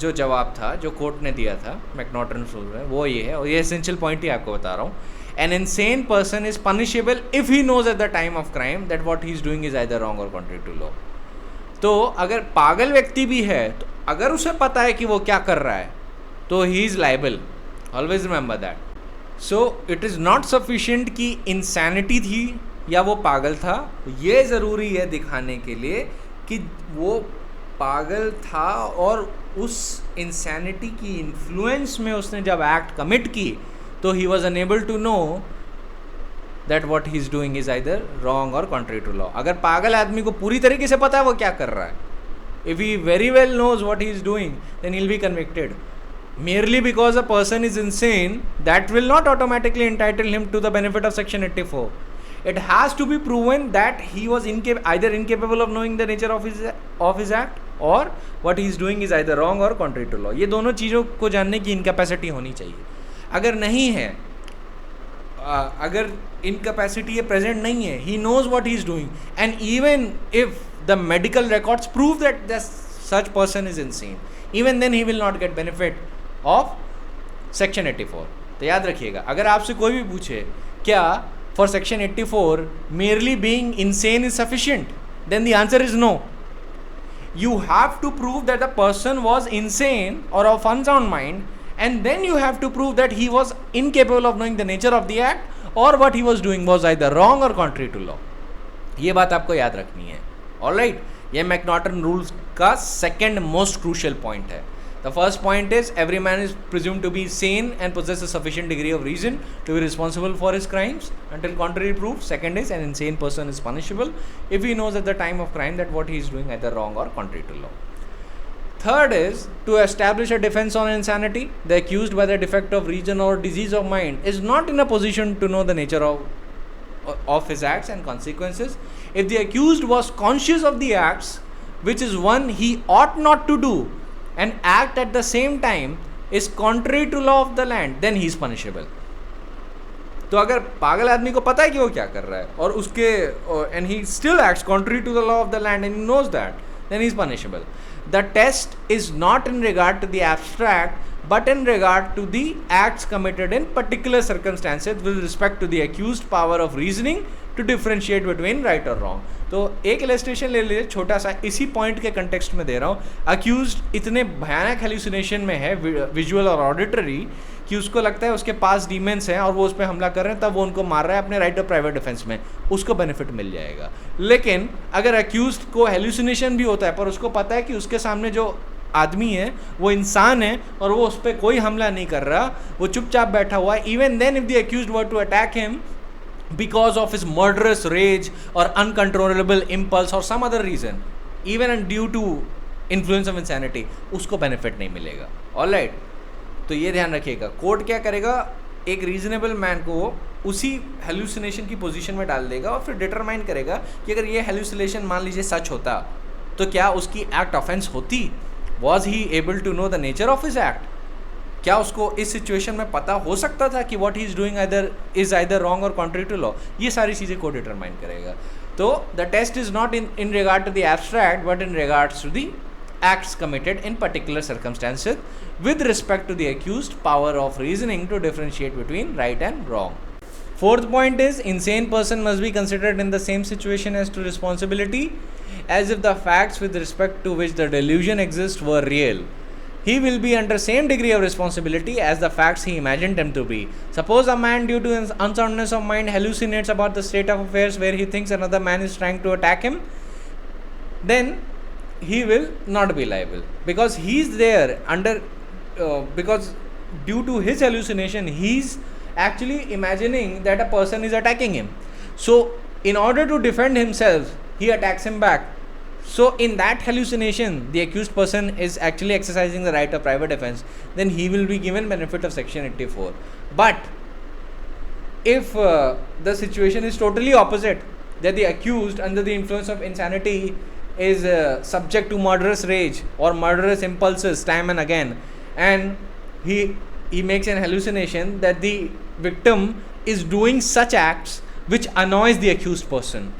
जो जवाब था जो कोर्ट ने दिया था मैकनॉटन रूल में वो ये है, और ये एसेंशियल पॉइंट ही आपको बता रहा हूँ. An insane person is punishable if he knows at the time of crime that what he is doing is either wrong or contrary to law. तो अगर पागल व्यक्ति भी है तो अगर उसे पता है कि वो क्या कर रहा है तो he is liable. Always remember that. So it is not sufficient कि insanity थी या वो पागल था. ये ज़रूरी है दिखाने के लिए कि वो पागल था और उस insanity की इन्फ्लुएंस में उसने जब एक्ट कमिट की तो he was unable to know that what he is doing is either wrong or contrary to law. अगर पागल आदमी को पूरी तरीके से पता है वो क्या कर रहा है, if he very well knows what he is doing, then he'll be convicted. Merely because a person is insane, that will not automatically entitle him to the benefit of section 84. It has to be proven that he was either incapable of knowing the nature of his act, or what he is doing is either wrong or contrary to law. ये दोनों चीज़ों को जानने की incapacity होनी चाहिए. अगर नहीं है, अगर इनकैपेसिटी ये प्रेजेंट नहीं है, he knows what he is doing, and even if the medical records prove that such person is insane, even then he will not get benefit of section 84. तो याद रखिएगा, अगर आपसे कोई भी पूछे क्या for section 84 merely being insane is sufficient, then the answer is no. You have to prove that the person was insane or of unsound mind, and then you have to prove that he was incapable of knowing the nature of the act, or what he was doing was either wrong or contrary to law. ये बात आपको याद रखनी है. Alright, ये McNaughton rules का second most crucial point है. The first point is every man is presumed to be sane and possess a sufficient degree of reason to be responsible for his crimes until contrary proof. Second is an insane person is punishable if he knows at the time of crime that what he is doing either wrong or contrary to law. Third is to establish a defense on insanity. The accused by the defect of reason or disease of mind is not in a position to know the nature of his acts and consequences. If the accused was conscious of the acts, which is one he ought not to do, and act at the same time is contrary to law of the land, then he is punishable. तो अगर पागल आदमी को पता है कि वो क्या कर रहा है और उसके and he still acts contrary to the law of the land and he knows that, then he is punishable. The test is not in regard to the abstract, but in regard to the acts committed in particular circumstances with respect to the accused power of reasoning to differentiate between right or wrong. तो एक illustration ले लीजिए छोटा सा, इसी point के context में दे रहा हूँ. अक्यूज्ड इतने भयानक हेल्यूसिनेशन में है, विजुअल और ऑडिटरी, कि उसको लगता है उसके पास डीमेंस हैं और वो उस पर हमला कर रहे हैं, तब वो उनको मार रहा है अपने राइट ऑफ प्राइवेट डिफेंस में, उसको बेनिफिट मिल जाएगा. लेकिन अगर अक्यूज्ड को हेल्यूसिनेशन भी होता है पर उसको पता है कि उसके सामने जो आदमी है वो इंसान है और वो उस पर कोई हमला नहीं कर रहा, वो चुपचाप बैठा हुआ है, even then if the accused were to attack him because of his murderous rage or uncontrollable impulse or some other reason, even and due to influence of insanity, उसको बेनिफिट नहीं मिलेगा। ऑलराइट, तो ये ध्यान रखिएगा। कोर्ट क्या करेगा, एक रीजनेबल मैन को उसी हेल्यूसिनेशन की पोजीशन में डाल देगा और फिर डिटरमाइन करेगा कि अगर ये हेल्यूसिनेशन मान लीजिए सच होता तो क्या उसकी एक्ट ऑफेंस होती, was he able to know the nature of his act, क्या उसको इस सिचुएशन में पता हो सकता था कि what he is doing is either wrong और कॉन्ट्री टू लॉ, ये सारी चीज़ें को डिटरमाइन करेगा। तो the test is not in regard to the abstract but in regards to the acts committed in particular circumstances with respect to the accused power of reasoning to differentiate between right and wrong. Fourth point is, insane person must be considered in the same situation as to responsibility as if the facts with respect to which the delusion exists were real. He will be under same degree of responsibility as the facts he imagined them to be. Suppose a man due to unsoundness of mind hallucinates about the state of affairs where he thinks another man is trying to attack him, then he will not be liable because he's there under because due to his hallucination he's actually imagining that a person is attacking him. So in order to defend himself he attacks him back. So in that hallucination the accused person is actually exercising the right of private defense, then he will be given benefit of section 84. But if the situation is totally opposite, that the accused under the influence of insanity is subject to murderous rage or murderous impulses time and again, and he makes an hallucination that the victim is doing such acts which annoys the accused person.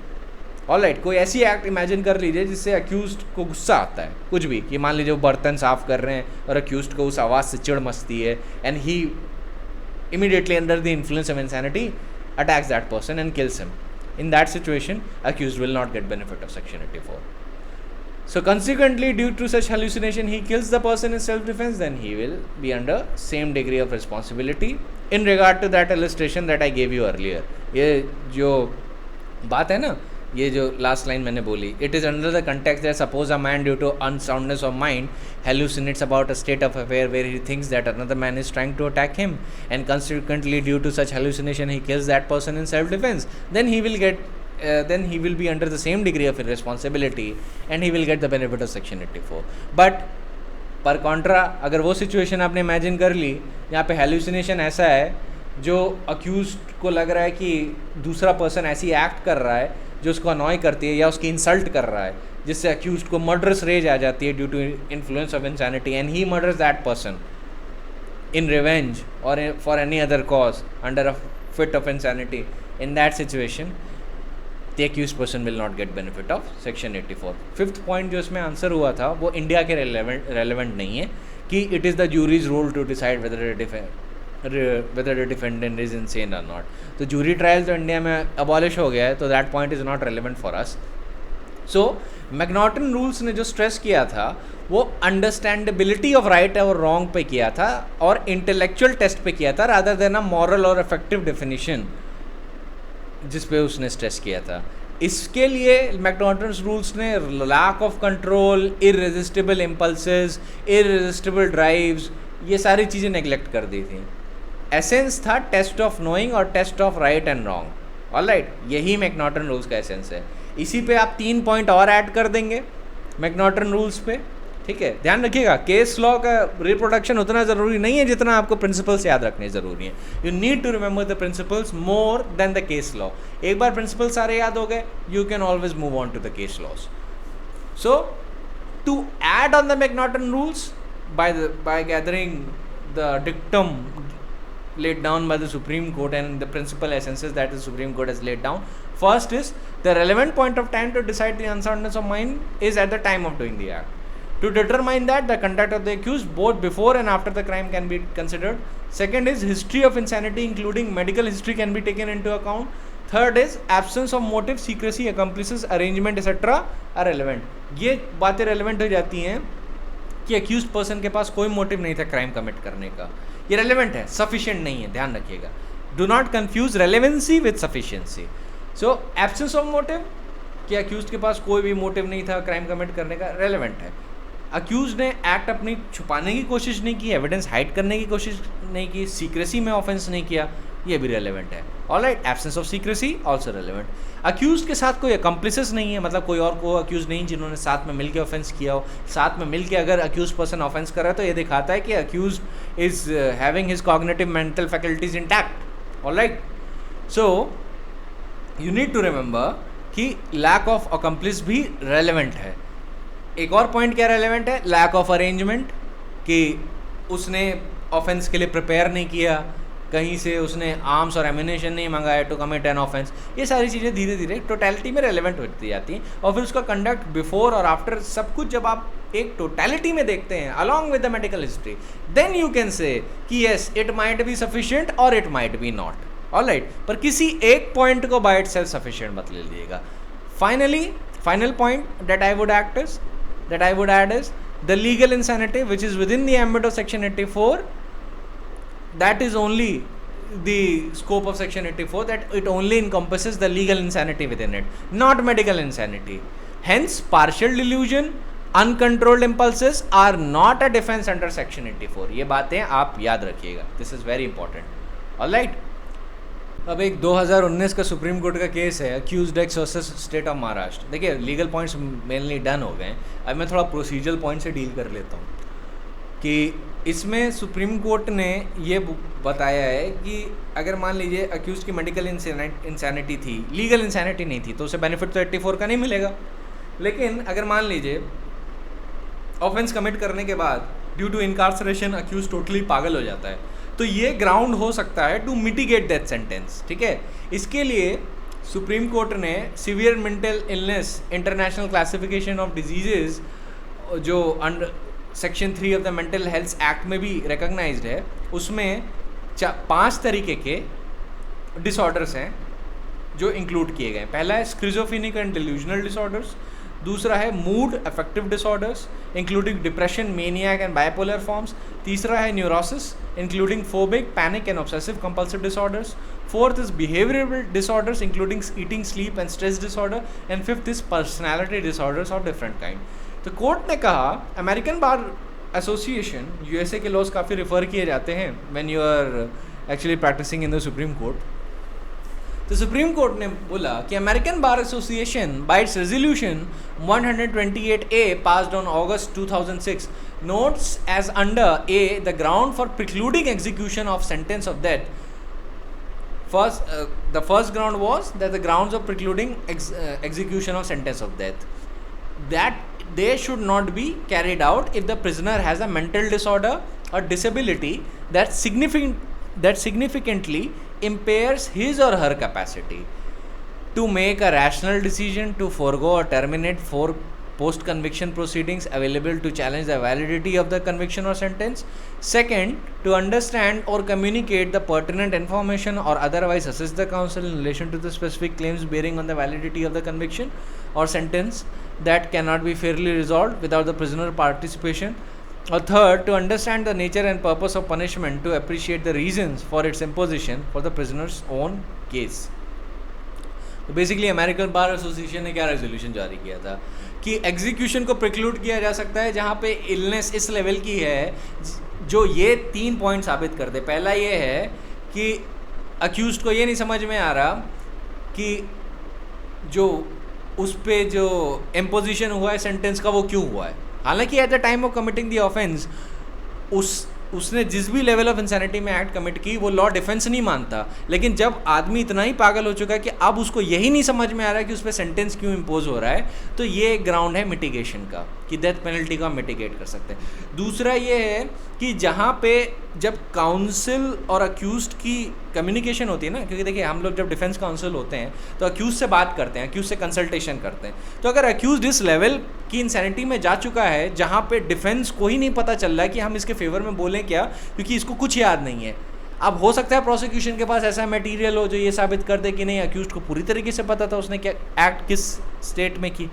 Alright, कोई ऐसी act imagine कर लीजिए जिससे accused को गुस्सा आता है, कुछ भी, कि मान लीजिए वो बर्तन साफ कर रहे हैं और अक्यूज्ड को उस आवाज़ से चिढ़ मचती है and he immediately under the influence of insanity attacks that person and kills him. In that situation, accused will not get benefit of section 84. So consequently, due to such hallucination, he kills the person in self-defense, then he will be under same degree of responsibility in regard to that illustration that I gave you earlier. ये जो बात है ना, ये जो last line मैंने बोली, it is under the context that suppose a man due to unsoundness of mind hallucinates about a state of affair where he thinks that another man is trying to attack him, and consequently due to such hallucination he kills that person in self defense, then he will be under the same degree of irresponsibility and he will get the benefit of section 84. But पर Contra अगर वो situation आपने imagine कर ली यहाँ पे hallucination ऐसा है जो अक्यूज्ड को लग रहा है कि दूसरा पर्सन ऐसी एक्ट कर रहा है जो उसको अनॉय करती है या उसकी इंसल्ट कर रहा है, जिससे अक्यूज्ड को मर्डरस रेज आ जाती है due to influence of insanity, and he murders that person in revenge और for any other cause under a fit of insanity. In that situation the accused person will not get benefit of section 84. Fifth point जो इसमें answer हुआ था वो India के relevant नहीं है कि it is the jury's role to decide whether the defendant is insane or not. तो जूरी ट्रायल तो इंडिया में अबॉलिश हो गया है, तो that point is not relevant for us. So McNaughton rules ने जो स्ट्रेस किया था वो अंडरस्टैंडेबिलिटी ऑफ राइट और रॉन्ग पे किया था और इंटेलेक्चुअल टेस्ट पे किया था रादर देन अ मॉरल और इफेक्टिव डेफिनेशन जिस पे उसने स्ट्रेस किया था. इसके लिए मैकनॉटन्स रूल्स ने lack of control, irresistible impulses, irresistible drives, ये सारी चीज़ें नेग्लेक्ट कर दी थी. एसेंस था टेस्ट ऑफ नोइंग और test of right and wrong. Alright, यही मैकनॉटन रूल्स का एसेंस है. इसी पे आप 3 पॉइंट और ऐड कर देंगे मैकनॉटन रूल्स पे, ठीक है. ध्यान रखिएगा, केस लॉ का रिप्रोडक्शन उतना ज़रूरी नहीं है जितना आपको प्रिंसिपल्स याद रखने ज़रूरी हैं. You need to remember the principles more than the case law. एक बार प्रिंसिपल सारे याद हो गए, you can always move on to the case laws. So to add on the McNaughton rules by gathering the dictum laid down by the Supreme Court and the principal essences that the Supreme Court has laid down. First is the relevant point of time to decide the unsoundness of mind is at the time of doing the act. To determine that, the conduct of the accused both before and after the crime can be considered. Second is history of insanity including medical history can be taken into account. Third is absence of motive, secrecy, accomplices, arrangement etc. are relevant. ये बातें relevant हो जाती हैं कि accused person के पास कोई motive नहीं था क्राइम कमिट करने का. ये रेलेवेंट है, सफिशिएंट नहीं है, ध्यान रखिएगा. Do not confuse relevancy with sufficiency. So absence of motive कि अक्यूज्ड के पास कोई भी मोटिव नहीं था क्राइम कमिट करने का, रेलेवेंट है. अक्यूज ने एक्ट अपनी छुपाने की कोशिश नहीं की, एविडेंस हाइड करने की कोशिश नहीं की, सीक्रेसी में ऑफेंस नहीं किया, ये भी रेलेवेंट है। Alright, absence of secrecy also relevant. Accused के साथ कोई अकम्प्लिसेस नहीं है, मतलब कोई और को अक्यूज नहीं जिन्होंने साथ में मिलकर ऑफेंस किया हो। साथ में मिलकर अगर अक्यूज पर्सन ऑफेंस कर रहा है तो ये दिखाता है कि accused is having his cognitive mental faculties intact. Alright, so you need to remember कि लैक ऑफ अकम्प्लिस भी रेलेवेंट है। एक और पॉइंट क्या रेलेवेंट है, लैक ऑफ अरेंजमेंट, कि उसने ऑफेंस के लिए प्रिपेयर नहीं किया, कहीं से उसने आर्म्स और एमिनेशन नहीं मंगाया टू कमिट एन ऑफेंस। ये सारी चीज़ें धीरे धीरे टोटलिटी में रेलेवेंट होती जाती हैं। और फिर उसका कंडक्ट बिफोर और आफ्टर सब कुछ जब आप एक टोटलिटी में देखते हैं along with the medical history, then you can say कि yes it might be sufficient और it might be not. Alright, पर किसी एक पॉइंट को बाय इटसेल्फ सफिशिएंट मत ले लीजिएगा। Finally, final point that I would add is the legal insanity which is within the ambit of section 84, that is only the scope of section 84, that it only encompasses the legal insanity within it, not medical insanity. Hence partial delusion, uncontrolled impulses are not a defense under section 84. ये बातें आप याद रखिएगा, this is very important. Alright, अब एक 2019 का supreme court का case है accused x versus state of Maharashtra. देखिए लीगल पॉइंट्स मेनली डन हो गए हैं, अब मैं थोड़ा प्रोसीजरल पॉइंट से डील कर लेता हूँ कि इसमें सुप्रीम कोर्ट ने ये बताया है कि अगर मान लीजिए अक्यूज की मेडिकल इंसैनिटी थी, लीगल इंसैनिटी नहीं थी, तो उसे बेनिफिट तो 84 का नहीं मिलेगा। लेकिन अगर मान लीजिए ऑफेंस कमिट करने के बाद due to incarceration accused totally पागल हो जाता है, तो ये ग्राउंड हो सकता है टू मिटिगेट डेथ सेंटेंस। ठीक है, इसके लिए सुप्रीम कोर्ट ने severe mental illness international classification of diseases जो under section 3 of the Mental Health Act में भी रिकॉग्नाइज्ड है, उसमें 5 तरीके के डिसऑर्डर्स हैं जो इंक्लूड किए गए। पहला है स्क्रिजोफेनिक एंड डिल्यूजनल डिसऑर्डर्स, दूसरा है mood affective disorders including depression, maniac and bipolar forms, तीसरा है neurosis including phobic, panic and obsessive compulsive disorders, fourth is behavioural disorders including eating, sleep and stress disorder, and fifth is personality disorders of different kind. तो court ने कहा, American Bar Association, USA के laws काफ़ी refer किए जाते हैं when you are actually practising in the Supreme Court. तो Supreme Court ने बोला कि American Bar association bye it's resolution 128A passed on August 2006 notes as under A the ground for precluding execution of sentence of death. The first ground was that the grounds of precluding execution of sentence of death, that they should not be carried out if the prisoner has a mental disorder or disability that significantly impairs his or her capacity to make a rational decision to forego or terminate for post-conviction proceedings available to challenge the validity of the conviction or sentence. Second, to understand or communicate the pertinent information or otherwise assist the counsel in relation to the specific claims bearing on the validity of the conviction or sentence that cannot be fairly resolved without the prisoner participation. Or third, to understand the nature and purpose of punishment to appreciate the reasons for its imposition for the prisoner's own case. तो basically American Bar association ने क्या resolution जारी किया था कि execution को preclude किया जा सकता है जहाँ पे इलनेस इस लेवल की है जो ये 3 पॉइंट साबित कर दे। पहला ये है कि अक्यूज्ड को ये नहीं समझ में आ रहा कि जो उस पे जो इम्पोजिशन हुआ है सेंटेंस का वो क्यों हुआ है, हालांकि eight the time of committing the offence उसने जिस भी लेवल ऑफ इंसैनिटी में एक्ट कमिट की वो लॉ डिफेंस नहीं मानता। लेकिन जब आदमी इतना ही पागल हो चुका है कि अब उसको यही नहीं समझ में आ रहा है कि उस पर सेंटेंस क्यों इम्पोज हो रहा है, तो ये एक ग्राउंड है मिटिगेशन का कि डेथ पेनल्टी को हम मिटिगेट कर सकते हैं। दूसरा ये है कि जहाँ पे जब काउंसिल और अक्यूज्ड की कम्युनिकेशन होती है ना, क्योंकि देखिए हम लोग जब डिफेंस काउंसिल होते हैं तो अक्यूज से बात करते हैं, अक्यूज से कंसल्टेशन करते हैं। तो अगर अक्यूज इस लेवल की इंसैनिटी में जा चुका है जहाँ पे डिफेंस को ही नहीं पता चल रहा है कि हम इसके फेवर में बोलें क्या, क्योंकि इसको कुछ याद नहीं है। अब हो सकता है प्रोसिक्यूशन के पास ऐसा मटेरियल हो जो ये साबित कर दे कि नहीं अक्यूज्ड को पूरी तरीके से पता था उसने क्या एक्ट किस स्टेट में की,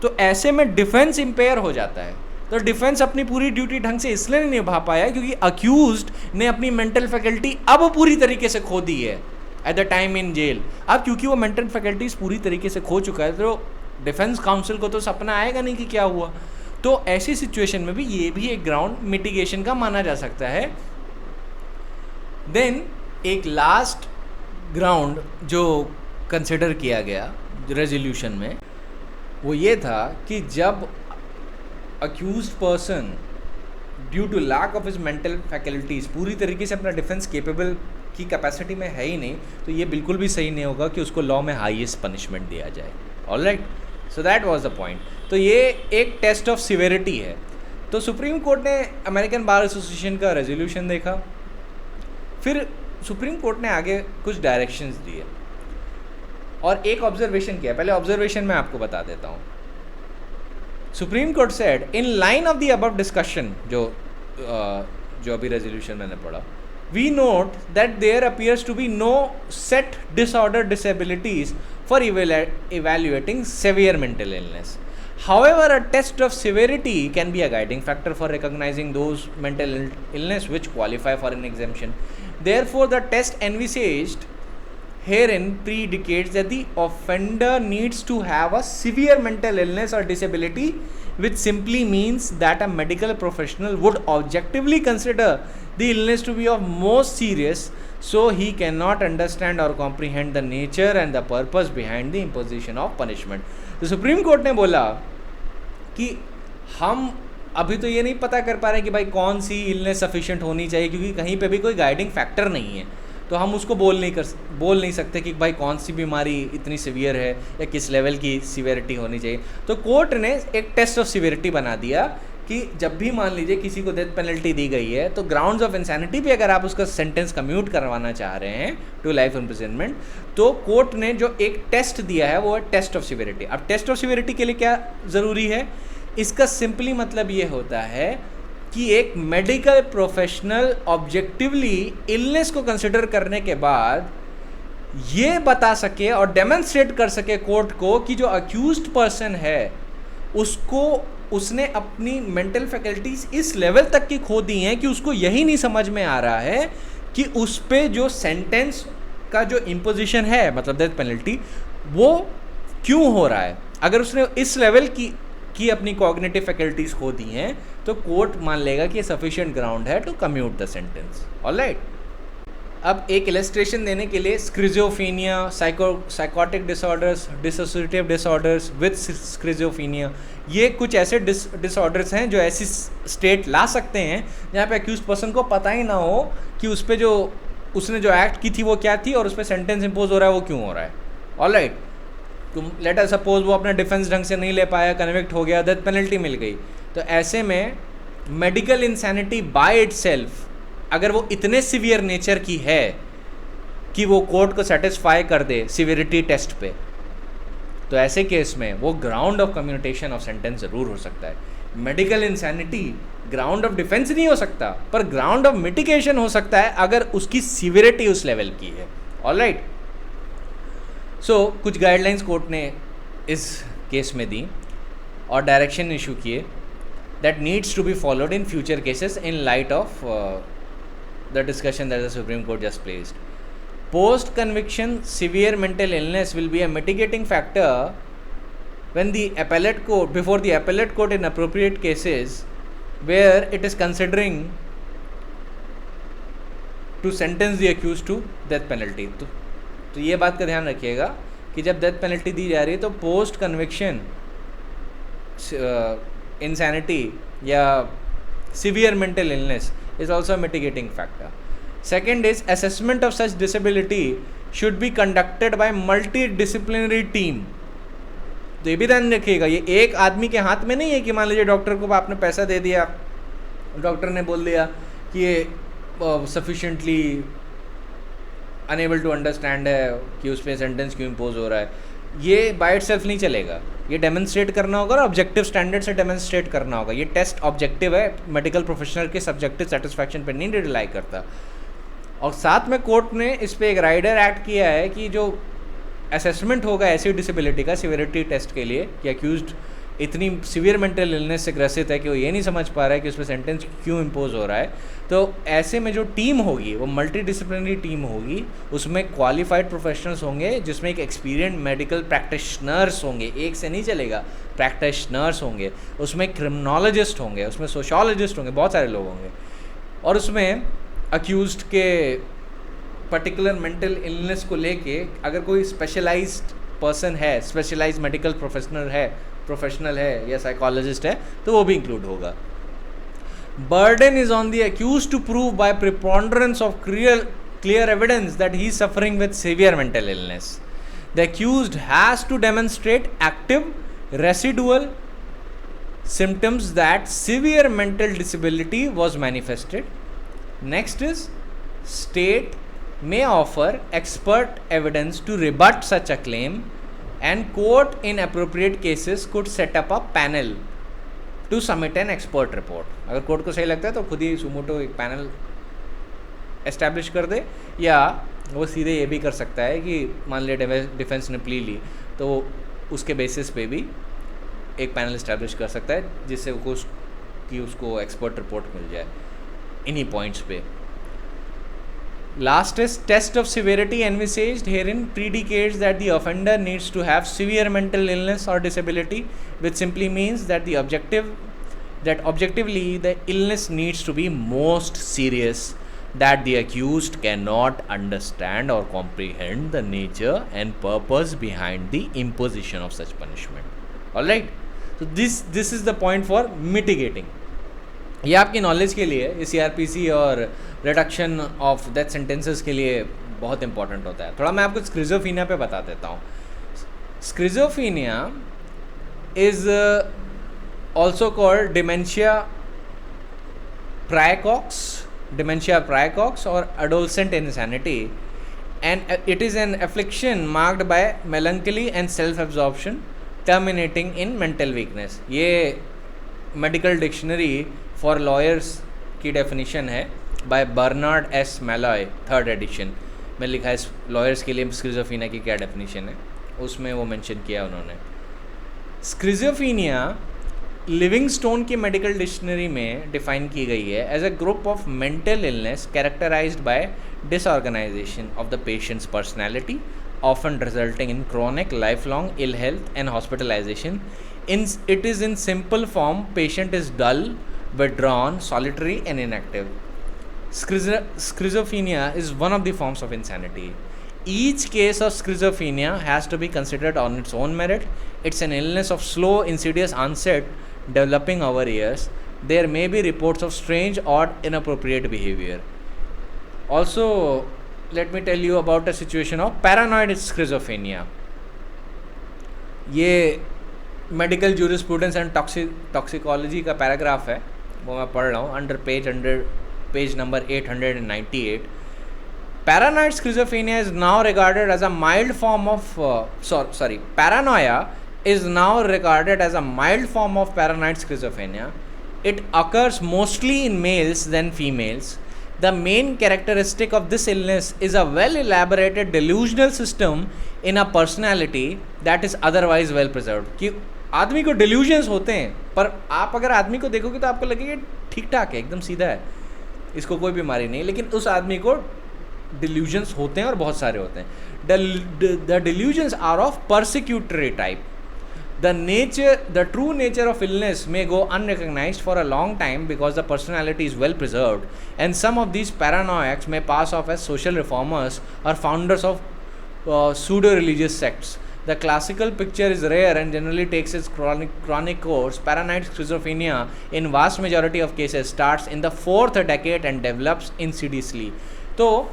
तो ऐसे में डिफेंस इम्पेयर हो जाता है। तो डिफेंस अपनी पूरी ड्यूटी ढंग से इसलिए नहीं निभा पाया क्योंकि अक्यूज्ड ने अपनी मेंटल फैकल्टी अब पूरी तरीके से खो दी है at the time in jail. अब क्योंकि वो मेंटल फैकल्टीज पूरी तरीके से खो चुका है तो डिफेंस काउंसिल को तो सपना आएगा नहीं कि क्या हुआ, तो ऐसी सिचुएशन में भी ये भी एक ग्राउंड मिटिगेशन का माना जा सकता है। देन एक लास्ट ग्राउंड जो कंसिडर किया गया रेजोल्यूशन में वो ये था कि जब accused person due to lack of his mental faculties पूरी तरीके से अपना डिफेंस केपेबल की कैपेसिटी में है ही नहीं, तो ये बिल्कुल भी सही नहीं होगा कि उसको लॉ में हाईएस्ट पनिशमेंट दिया जाए। Alright, so that was the point. तो ये एक टेस्ट ऑफ सिवेरिटी है। तो सुप्रीम कोर्ट ने अमेरिकन बार एसोसिएशन का रेजोल्यूशन देखा, फिर सुप्रीम कोर्ट ने आगे कुछ डायरेक्शंस दिए और एक ऑब्जर्वेशन किया। पहले ऑब्जर्वेशन मैं आपको बता देता हूँ। Supreme court said in line of the above discussion, जो अभी रेजोल्यूशन मैंने पढ़ा, we note that there appears to be no set disorder disabilities for evaluating severe mental illness. However, a test of severity can be a guiding factor for recognizing those mental illness which qualify for an exemption. Therefore, the test envisaged herein predicates that the offender needs to have a severe mental illness or disability, which simply means that a medical professional would objectively consider the illness to be of most serious, so he cannot understand or comprehend the nature and the purpose behind the imposition of punishment. तो Supreme Court ने बोला कि हम अभी तो ये नहीं पता कर पा रहे कि भाई कौन सी इलनेस सफिशिएंट होनी चाहिए, क्योंकि कहीं पे भी कोई गाइडिंग फैक्टर नहीं है, तो हम उसको बोल नहीं सकते कि भाई कौन सी बीमारी इतनी सीवियर है या किस लेवल की सीवियरिटी होनी चाहिए। तो कोर्ट ने एक टेस्ट ऑफ सीवियरिटी बना दिया कि जब भी मान लीजिए किसी को डेथ पेनल्टी दी गई है, तो ग्राउंड्स ऑफ इंसैनिटी भी अगर आप उसका सेंटेंस कम्यूट करवाना चाह रहे हैं टू लाइफ इम्प्रिजनमेंट, तो कोर्ट ने जो एक टेस्ट दिया है वो है टेस्ट ऑफ सीवियरिटी। अब टेस्ट ऑफ सीवियरिटी के लिए क्या ज़रूरी है? इसका सिंपली मतलब ये होता है कि एक मेडिकल प्रोफेशनल ऑब्जेक्टिवली इलनेस को कंसिडर करने के बाद ये बता सके और डेमोन्स्ट्रेट कर सके कोर्ट को कि जो अक्यूज्ड पर्सन है उसने अपनी मेंटल फैकल्टीज इस लेवल तक की खो दी हैं कि उसको यही नहीं समझ में आ रहा है कि उस पे जो सेंटेंस का जो इम्पोजिशन है, मतलब डेथ पेनल्टी, वो क्यों हो रहा है। अगर उसने इस लेवल की अपनी कॉग्निटिव फैकल्टीज खो दी हैं, तो कोर्ट मान लेगा कि ये सफिशिएंट ग्राउंड है to commute the sentence. Alright, अब एक इलस्ट्रेशन देने के लिए schizophrenia, psychotic disorders, dissociative disorders with schizophrenia, ये कुछ ऐसे डिसऑर्डर्स हैं जो ऐसी स्टेट ला सकते हैं जहाँ पे अक्यूज्ड पर्सन को पता ही ना हो कि उस पर जो उसने जो एक्ट की थी वो क्या थी और उस पर सेंटेंस इम्पोज हो रहा है वो क्यों हो रहा है। ऑलराइट, तुम लेट अस सपोज वो अपना डिफेंस ढंग से नहीं ले पाया, कन्विक्ट हो गया, डेथ पेनल्टी मिल गई, तो ऐसे में मेडिकल इंसैनिटी बाय इटसेल्फ अगर वो इतने सीवियर नेचर की है कि वो कोर्ट को सेटिस्फाई कर दे सीवियरिटी टेस्ट पे, तो ऐसे केस में वो ground of commutation of sentence ज़रूर हो सकता है। Medical insanity ground of defence नहीं हो सकता, पर ग्राउंड ऑफ मिटिगेशन हो सकता है अगर उसकी सीवियरिटी उस लेवल की है। ऑलराइट, सो कुछ गाइडलाइंस कोर्ट ने इस केस में दी और डायरेक्शन इशू किए that needs to be followed in future cases in light of the discussion that the Supreme Court just placed. Post conviction severe mental illness will be a mitigating factor when the appellate court, before the appellate court in appropriate cases where it is considering to sentence the accused to death penalty. तो ये बात का ध्यान रखिएगा कि जब death penalty दी जा रही है तो पोस्ट कन्विक्शन इंसैनिटी या severe mental illness is also a mitigating factor. Second is assessment of such disability should be conducted by multidisciplinary team. तो ये भी ध्यान रखिएगा, ये एक आदमी के हाथ में नहीं है कि मान लीजिए डॉक्टर को आपने पैसा दे दिया, डॉक्टर ने बोल दिया कि ये सफिशिएंटली अनेबल टू अंडरस्टैंड है कि उस पर सेंटेंस क्यों इम्पोज हो रहा है, ये बाय इटसेल्फ नहीं चलेगा, ये डेमोन्स्ट्रेट करना होगा और ऑब्जेक्टिव स्टैंडर्ड से डेमोन्स्ट्रेट करना होगा। ये टेस्ट ऑब्जेक्टिव है, मेडिकल प्रोफेशनल के सब्जेक्टिव सेटिस्फैक्शन पर नहीं रिलाई करता। और साथ में कोर्ट ने इस पर एक राइडर एक्ट किया है कि जो असेसमेंट होगा ऐसी डिसेबिलिटी का सिवियरिटी टेस्ट के लिए कि अक्यूज्ड इतनी सीवियर मेंटल इलनेस से ग्रसित है कि वो ये नहीं समझ पा रहा है कि उस पर सेंटेंस क्यों इम्पोज हो रहा है, तो ऐसे में जो टीम होगी वो मल्टी डिसिप्लिनरी टीम होगी, उसमें क्वालिफाइड प्रोफेशनल्स होंगे, जिसमें एक एक्सपीरियंस मेडिकल प्रैक्टिशनर्स होंगे, एक से नहीं चलेगा, प्रैक्टिशनर्स होंगे, उसमें क्रिमिनोलॉजिस्ट होंगे, उसमें सोशोलॉजिस्ट होंगे, बहुत सारे लोग होंगे, और उसमें अक्यूज्ड के पर्टिकुलर मेंटल इलनेस को लेके अगर कोई स्पेशलाइज्ड पर्सन है, स्पेशलाइज्ड मेडिकल प्रोफेशनल है या साइकोलॉजिस्ट है, तो वो भी इंक्लूड होगा. Burden is on the accused to prove by preponderance of clear evidence that he is suffering with severe mental illness. The accused has to demonstrate active residual symptoms that severe mental disability was manifested. Next is, state may offer expert evidence to rebut such a claim, and court in appropriate cases could set up a panel to submit an expert report. अगर court को सही लगता है तो खुद ही suo motu एक panel establish कर दे, या वो सीधे ये भी कर सकता है कि मान लिया डिफेंस ने प्ली ली तो उसके बेसिस पे भी एक पैनल एस्टैब्लिश कर सकता है, जिससे उसको एक्सपर्ट रिपोर्ट मिल जाए इन्हीं पॉइंट्स पे. Last is test of severity envisaged herein predicates that the offender needs to have severe mental illness or disability, which simply means that objectively the illness needs to be most serious, that the accused cannot understand or comprehend the nature and purpose behind the imposition of such punishment. All right, so this is the point for mitigating. ये आपकी knowledge के लिए, ये CRPC और reduction of death sentences के लिए बहुत important होता है. थोड़ा मैं आपको स्क्रिजोफीनिया पे बता देता हूँ. Schizophrenia is also called dementia praecox और adolescent insanity, and it is an affliction marked by melancholy and self-absorption terminating in mental weakness. ये मेडिकल डिक्शनरी फॉर लॉयर्स की डेफिनेशन है by Bernard S Malloy, 3rd edition में लिखा है lawyers के लिए स्क्रिजोफीनिया की क्या डेफिनेशन है, उसमें वो मेंशन किया उन्होंने. स्क्रिजोफीनिया लिविंगस्टोन की मेडिकल डिक्शनरी में डिफाइन की गई है as a group of mental illness characterised by disorganisation of the patient's personality, often resulting in chronic lifelong ill health and hospitalization. It is in simple form, patient is dull, withdrawn, solitary and inactive. Schizophrenia is one of the forms of insanity. Each case of schizophrenia has to be considered on its own merit. It's an illness of slow, insidious onset developing over years. There may be reports of strange, odd, inappropriate behavior. Also, let me tell you about a situation of paranoid schizophrenia. ये medical jurisprudence and toxicology का paragraph है, वो मैं पढ़ रहा हूँ under page number 898. Paranoid schizophrenia is now regarded as a mild form of paranoia is now regarded as a mild form of paranoid schizophrenia. It occurs mostly in males than females. The main characteristic of this illness is a well elaborated delusional system in a personality that is otherwise well preserved. कि आदमी को delusions होते हैं, पर आप अगर आदमी को देखोगे तो आपको लगेगा ठीक ठाक है, एकदम सीधा है, इसको कोई बीमारी नहीं, लेकिन उस आदमी को delusions होते हैं और बहुत सारे होते हैं. The delusions are of persecutory type. The true nature of illness may go unrecognized for a long time because the personality is well preserved, and some of these paranoiacs may pass off as social reformers or founders of pseudo-religious sects. The classical picture is rare and generally takes its chronic course. Paranoid schizophrenia, in vast majority of cases, starts in the 4th decade and develops insidiously. तो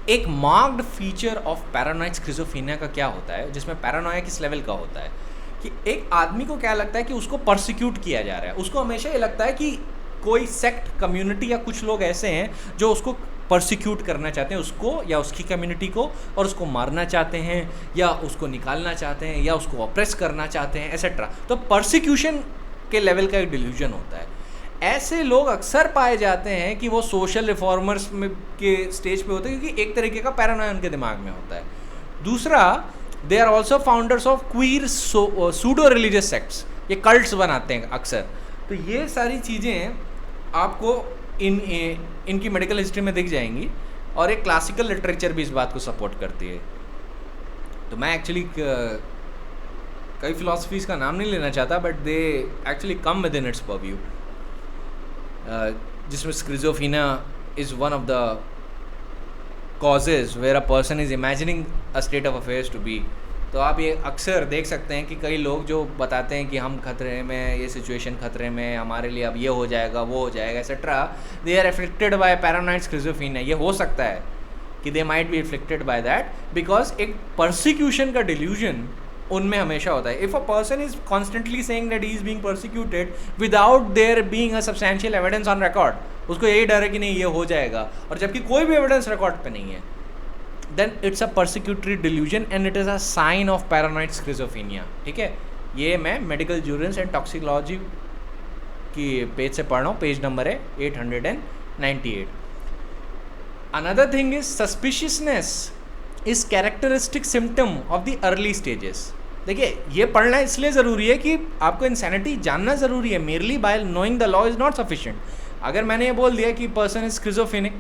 एक marked feature of paranoid schizophrenia का क्या होता है, जिसमें Paranoia किस level का होता है कि एक आदमी को क्या लगता है कि उसको परसिक्यूट किया जा रहा है. उसको हमेशा ये लगता है कि कोई सेक्ट, कम्युनिटी या कुछ लोग ऐसे हैं जो उसको परसिक्यूट करना चाहते हैं, उसको या उसकी कम्युनिटी को, और उसको मारना चाहते हैं या उसको निकालना चाहते हैं या उसको ऑप्रेस करना चाहते हैं, एसेट्रा. तो परसिक्यूशन के लेवल का एक डिल्यूजन होता है. ऐसे लोग अक्सर पाए जाते हैं कि वो सोशल रिफॉर्मर्स में के स्टेज पे होते हैं, क्योंकि एक तरीके का पैरानोया उनके दिमाग में होता है. दूसरा, they are also founders of queer pseudo religious sects, ये कल्ट्स बनाते हैं अक्सर। तो ये सारी चीज़ें आपको इनकी मेडिकल हिस्ट्री में दिख जाएंगी, और एक क्लासिकल लिटरेचर भी इस बात को सपोर्ट करती है। तो मैं एक्चुअली कई फिलॉसफीज़ का नाम नहीं लेना चाहता, but they actually come within its purview, जिसमें schizophrenia is one of the causes where a person is imagining a state of affairs to be। तो आप ये अक्सर देख सकते हैं कि कई लोग जो बताते हैं कि हम खतरे में, ये सिचुएशन खतरे में, हमारे लिए अब ये हो जाएगा, वो हो जाएगा, et cetera, they are affected by paranoid schizophrenia. ये हो सकता है कि they might be affected by that, because एक परसिक्यूशन का डिल्यूजन उनमें हमेशा होता है। If a person is constantly saying that he is being persecuted without there being a substantial evidence on record, उसको यही डर है कि नहीं ये हो जाएगा, और जबकि कोई भी एविडेंस रिकॉर्ड पे नहीं है, then it's a persecutory delusion and it is a sign of paranoid schizophrenia. ठीक है, ये मैं मेडिकल जूरिस एंड टॉक्सिकोलॉजी की पेज से पढ़ रहा हूँ, पेज नंबर है 898। Another thing is suspiciousness is characteristic symptom of the early stages. देखिए, ये पढ़ना इसलिए ज़रूरी है कि आपको इंसैनिटी जानना ज़रूरी है। Merely bye knowing the law is not sufficient. अगर मैंने ये बोल दिया कि पर्सन इज स्किज़ोफ्रेनिक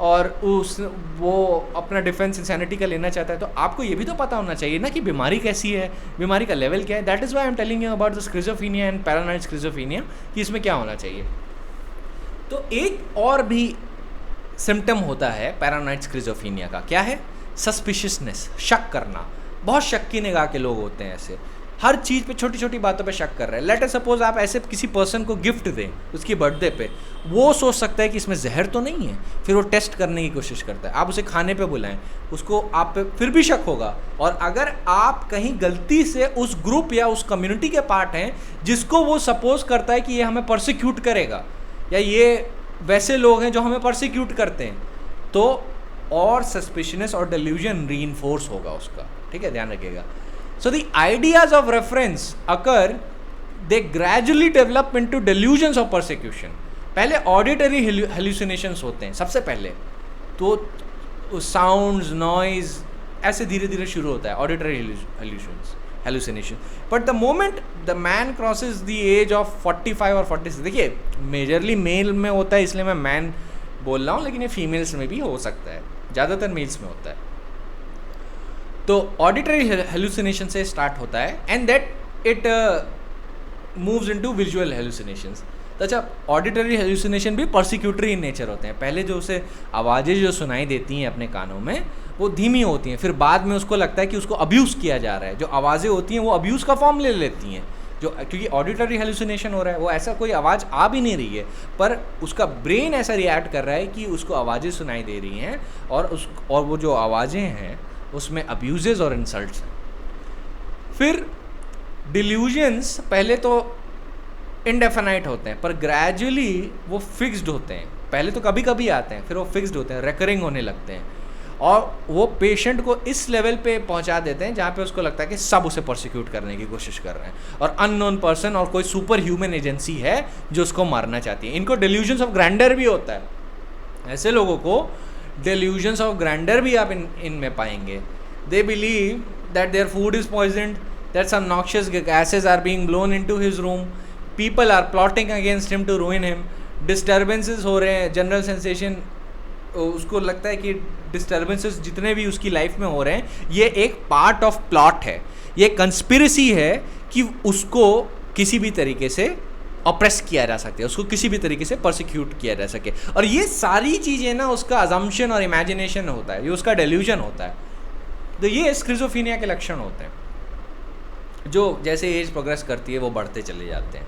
और वो अपना डिफेंस इंसैनिटी का लेना चाहता है, तो आपको ये भी तो पता होना चाहिए ना कि बीमारी कैसी है, बीमारी का लेवल क्या है। That is why I am telling you about the schizophrenia and paranoid schizophrenia, कि इसमें क्या होना चाहिए। तो एक और भी सिम्टम होता है पैरानॉइड स्किज़ोफ्रेनिया का, क्या है? सस्पिशियसनेस, शक करना। बहुत शक की निगाह के लोग होते हैं, ऐसे हर चीज़ पे, छोटी छोटी बातों पे शक कर रहे हैं। लेट अस सपोज आप ऐसे किसी पर्सन को गिफ्ट दें उसकी बर्थडे पे, वो सोच सकता है कि इसमें जहर तो नहीं है, फिर वो टेस्ट करने की कोशिश करता है। आप उसे खाने पे बुलाएं, उसको आप पे फिर भी शक होगा। और अगर आप कहीं गलती से उस ग्रुप या उस कम्युनिटी के पार्ट हैं जिसको वो सपोज करता है कि ये हमें परसिक्यूट करेगा, या ये वैसे लोग हैं जो हमें परसिक्यूट करते हैं, तो और सस्पिशनस और डिल्यूजन रीइंफोर्स होगा उसका। ठीक है, ध्यान रखिएगा। So the ideas of reference occur, they gradually develop into delusions of persecution। पहले auditory hallucinations होते हैं सबसे पहले, तो sounds, noise ऐसे धीरे धीरे शुरू होता है auditory hallucination। But the moment the man crosses the age of 45 और 46, देखिए मेजरली मेल में होता है इसलिए मैं मैन बोल रहा हूँ, लेकिन ये फीमेल्स में भी हो सकता है, ज़्यादातर मेल्स में होता है। तो ऑडिटरी हेलुसिनेशन से स्टार्ट होता है and that it moves into visual hallucinations. तो अच्छा, ऑडिटरी हेलुसिनेशन भी परसिक्यूटरी इन नेचर होते हैं। पहले जो उसे आवाज़ें जो सुनाई देती हैं अपने कानों में, वो धीमी होती हैं, फिर बाद में उसको लगता है कि उसको अब्यूज़ किया जा रहा है। जो आवाज़ें होती हैं वो अब्यूज़ का फॉर्म ले लेती हैं, जो क्योंकि ऑडिटरी हेलुसिनेशन हो रहा है, वो ऐसा कोई आवाज़ आ भी नहीं रही है, पर उसका ब्रेन ऐसा रिएक्ट कर रहा है कि उसको आवाज़ें सुनाई दे रही हैं, और वो जो आवाज़ें हैं उसमें अब्यूजेस और इंसल्ट्स हैं। फिर डिल्यूजन्स पहले तो इनडेफिनाइट होते हैं, पर ग्रेजुअली वो फिक्स्ड होते हैं। पहले तो कभी कभी आते हैं, फिर वो फिक्स्ड होते हैं, रेकरिंग होने लगते हैं, और वो पेशेंट को इस लेवल पे पहुंचा देते हैं जहाँ पे उसको लगता है कि सब उसे प्रोसिक्यूट करने की कोशिश कर रहे हैं, और अननोन पर्सन और कोई सुपर ह्यूमन एजेंसी है जो उसको मारना चाहती है। इनको डिल्यूजन्स ऑफ ग्रैंडर भी होता है। ऐसे लोगों को delusions of grandeur भी आप इनमें पाएंगे। They believe that their food is poisoned, that some noxious gases are being blown into his room, people are plotting against him to ruin him, disturbances हो रहे हैं, general sensation, उसको लगता है कि disturbances जितने भी उसकी लाइफ में हो रहे हैं ये एक पार्ट ऑफ प्लॉट है, ये कंस्पिरेसी है कि उसको किसी भी तरीके से ऑप्रेस किया जा सकता है, उसको किसी भी तरीके से परसिक्यूट किया जा सके। और ये सारी चीज़ें ना उसका अजम्पशन और इमेजिनेशन होता है, ये उसका डेल्यूजन होता है। तो ये स्किज़ोफ्रेनिया के लक्षण होते हैं, जो जैसे एज प्रोग्रेस करती है वो बढ़ते चले जाते हैं।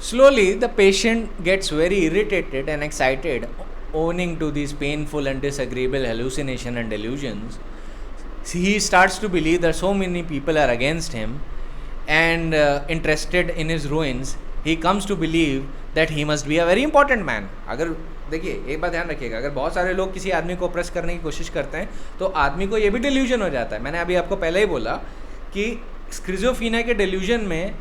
Slowly the patient gets very irritated and excited owning to these painful and disagreeable hallucination and delusions. He starts to believe that so many people are against him and interested in his ruins. He comes to believe that he must be a very important man. अगर देखिए एक बात ध्यान रखिएगा, अगर बहुत सारे लोग किसी आदमी को ऑप्रेस करने की कोशिश करते हैं तो आदमी को ये भी डिल्यूजन हो जाता है। मैंने अभी आपको पहले ही बोला कि स्किज़ोफ्रेनिया के डिल्यूजन में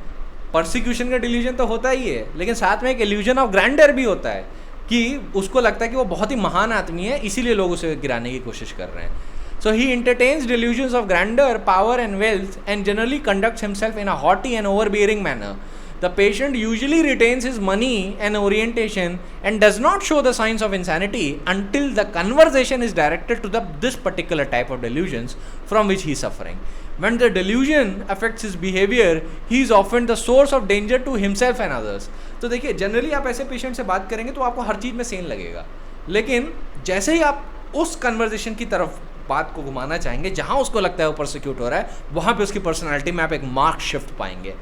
परसिक्यूशन का डिल्यूजन तो होता ही है, लेकिन साथ में एक इल्यूजन ऑफ ग्रैंडर भी होता है कि उसको लगता है कि वो बहुत ही महान आदमी है, इसीलिए लोग उसे गिराने की कोशिश कर रहे हैं। So he entertains delusions of grandeur, power, and wealth, and generally conducts himself in a haughty and overbearing manner. The patient usually retains his money and orientation and does not show the signs of insanity until the conversation is directed to this particular type of delusions from which he is suffering. When the delusion affects his behavior, he is often the source of danger to himself and others. तो देखिए generally आप ऐसे patient से बात करेंगे तो आपको हर चीज़ में सेन लगेगा, लेकिन जैसे ही आप उस कन्वर्जेशन की तरफ बात को घुमाना चाहेंगे जहाँ उसको लगता है वो परसिक्यूट हो रहा है, वहाँ पे उसकी पर्सनालिटी में आप एक मार्क शिफ्ट पाएंगे.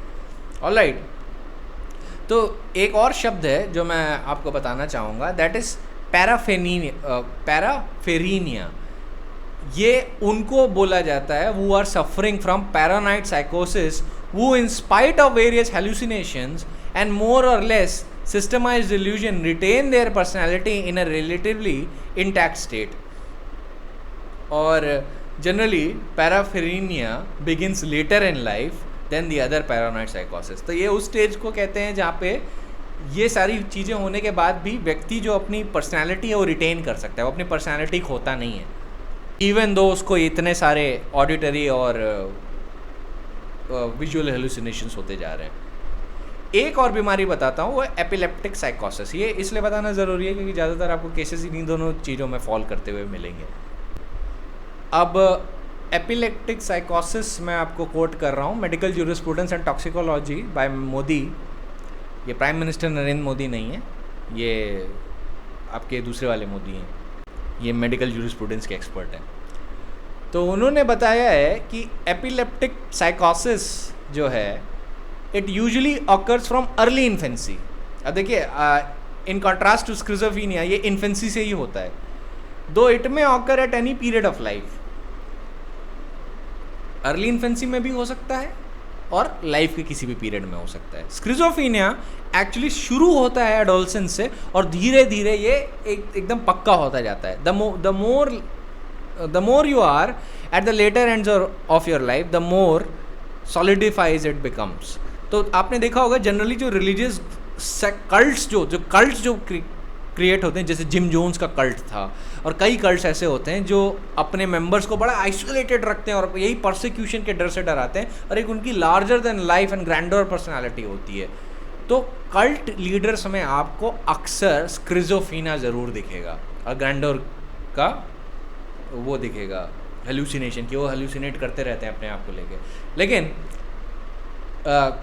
ऑलराइट, तो एक और शब्द है जो मैं आपको बताना चाहूँगा, दैट इज़ पैराफेरीनिया. ये उनको बोला जाता है who are suffering from paranoid psychosis, who in spite of various hallucinations and more or less systemized delusion retain their personality in a relatively intact state. और generally parapherenia begins later in life than the other paranoid psychosis. तो ये उस stage को कहते हैं जहाँ पे ये सारी चीज़ें होने के बाद भी व्यक्ति जो अपनी पर्सनैलिटी है वो रिटेन कर सकता है, वो अपनी पर्सनैलिटी खोता नहीं है, इवन दो उसको इतने सारे ऑडिटरी और विजुअल हेलुसिनेशंस होते जा रहे हैं. एक और बीमारी बताता हूँ, वो एपिलेप्टिक साइकोसिस. ये इसलिए बताना ज़रूरी है क्योंकि ज़्यादातर आपको केसेस इन्हीं दोनों चीज़ों में फॉल करते हुए मिलेंगे. अब एपिलेप्टिक साइकोसिस मैं आपको कोट कर रहा हूँ, medical jurisprudence and toxicology by Modi. ये प्राइम मिनिस्टर नरेंद्र मोदी नहीं है, ये आपके दूसरे वाले मोदी हैं, ये मेडिकल ज्यूरिस्प्रूडेंस के एक्सपर्ट हैं. तो उन्होंने बताया है कि एपिलेप्टिक साइकोसिस जो है it usually occurs from early infancy. अब देखिए इन कॉन्ट्रास्ट टू स्किज़ोफ्रेनिया ये इन्फेंसी से ही होता है, दो इट में occur at any period of life. Early infancy में भी हो सकता है और लाइफ के किसी भी पीरियड में हो सकता है. स्किज़ोफ्रेनिया एक्चुअली शुरू होता है एडोलसेंस से और धीरे धीरे ये एकदम पक्का होता जाता है. The more you are at the latter ends of your life, the more solidifies it becomes. तो आपने देखा होगा जनरली जो रिलीजियस कल्ट्स जो क्रिएट होते हैं, जैसे जिम जोन्स का कल्ट था और कई कल्ट्स ऐसे होते हैं जो अपने मेंबर्स को बड़ा आइसोलेटेड रखते हैं और यही परसिक्यूशन के डर से डराते हैं, और एक उनकी larger than life and grander personality होती है. तो कल्ट लीडर्स में आपको अक्सर स्किज़ोफ्रेनिया ज़रूर दिखेगा और ग्रैंडर का वो दिखेगा हेलुसिनेशन, कि वो हेलुसिनेट करते रहते हैं अपने आप को लेके. लेकिन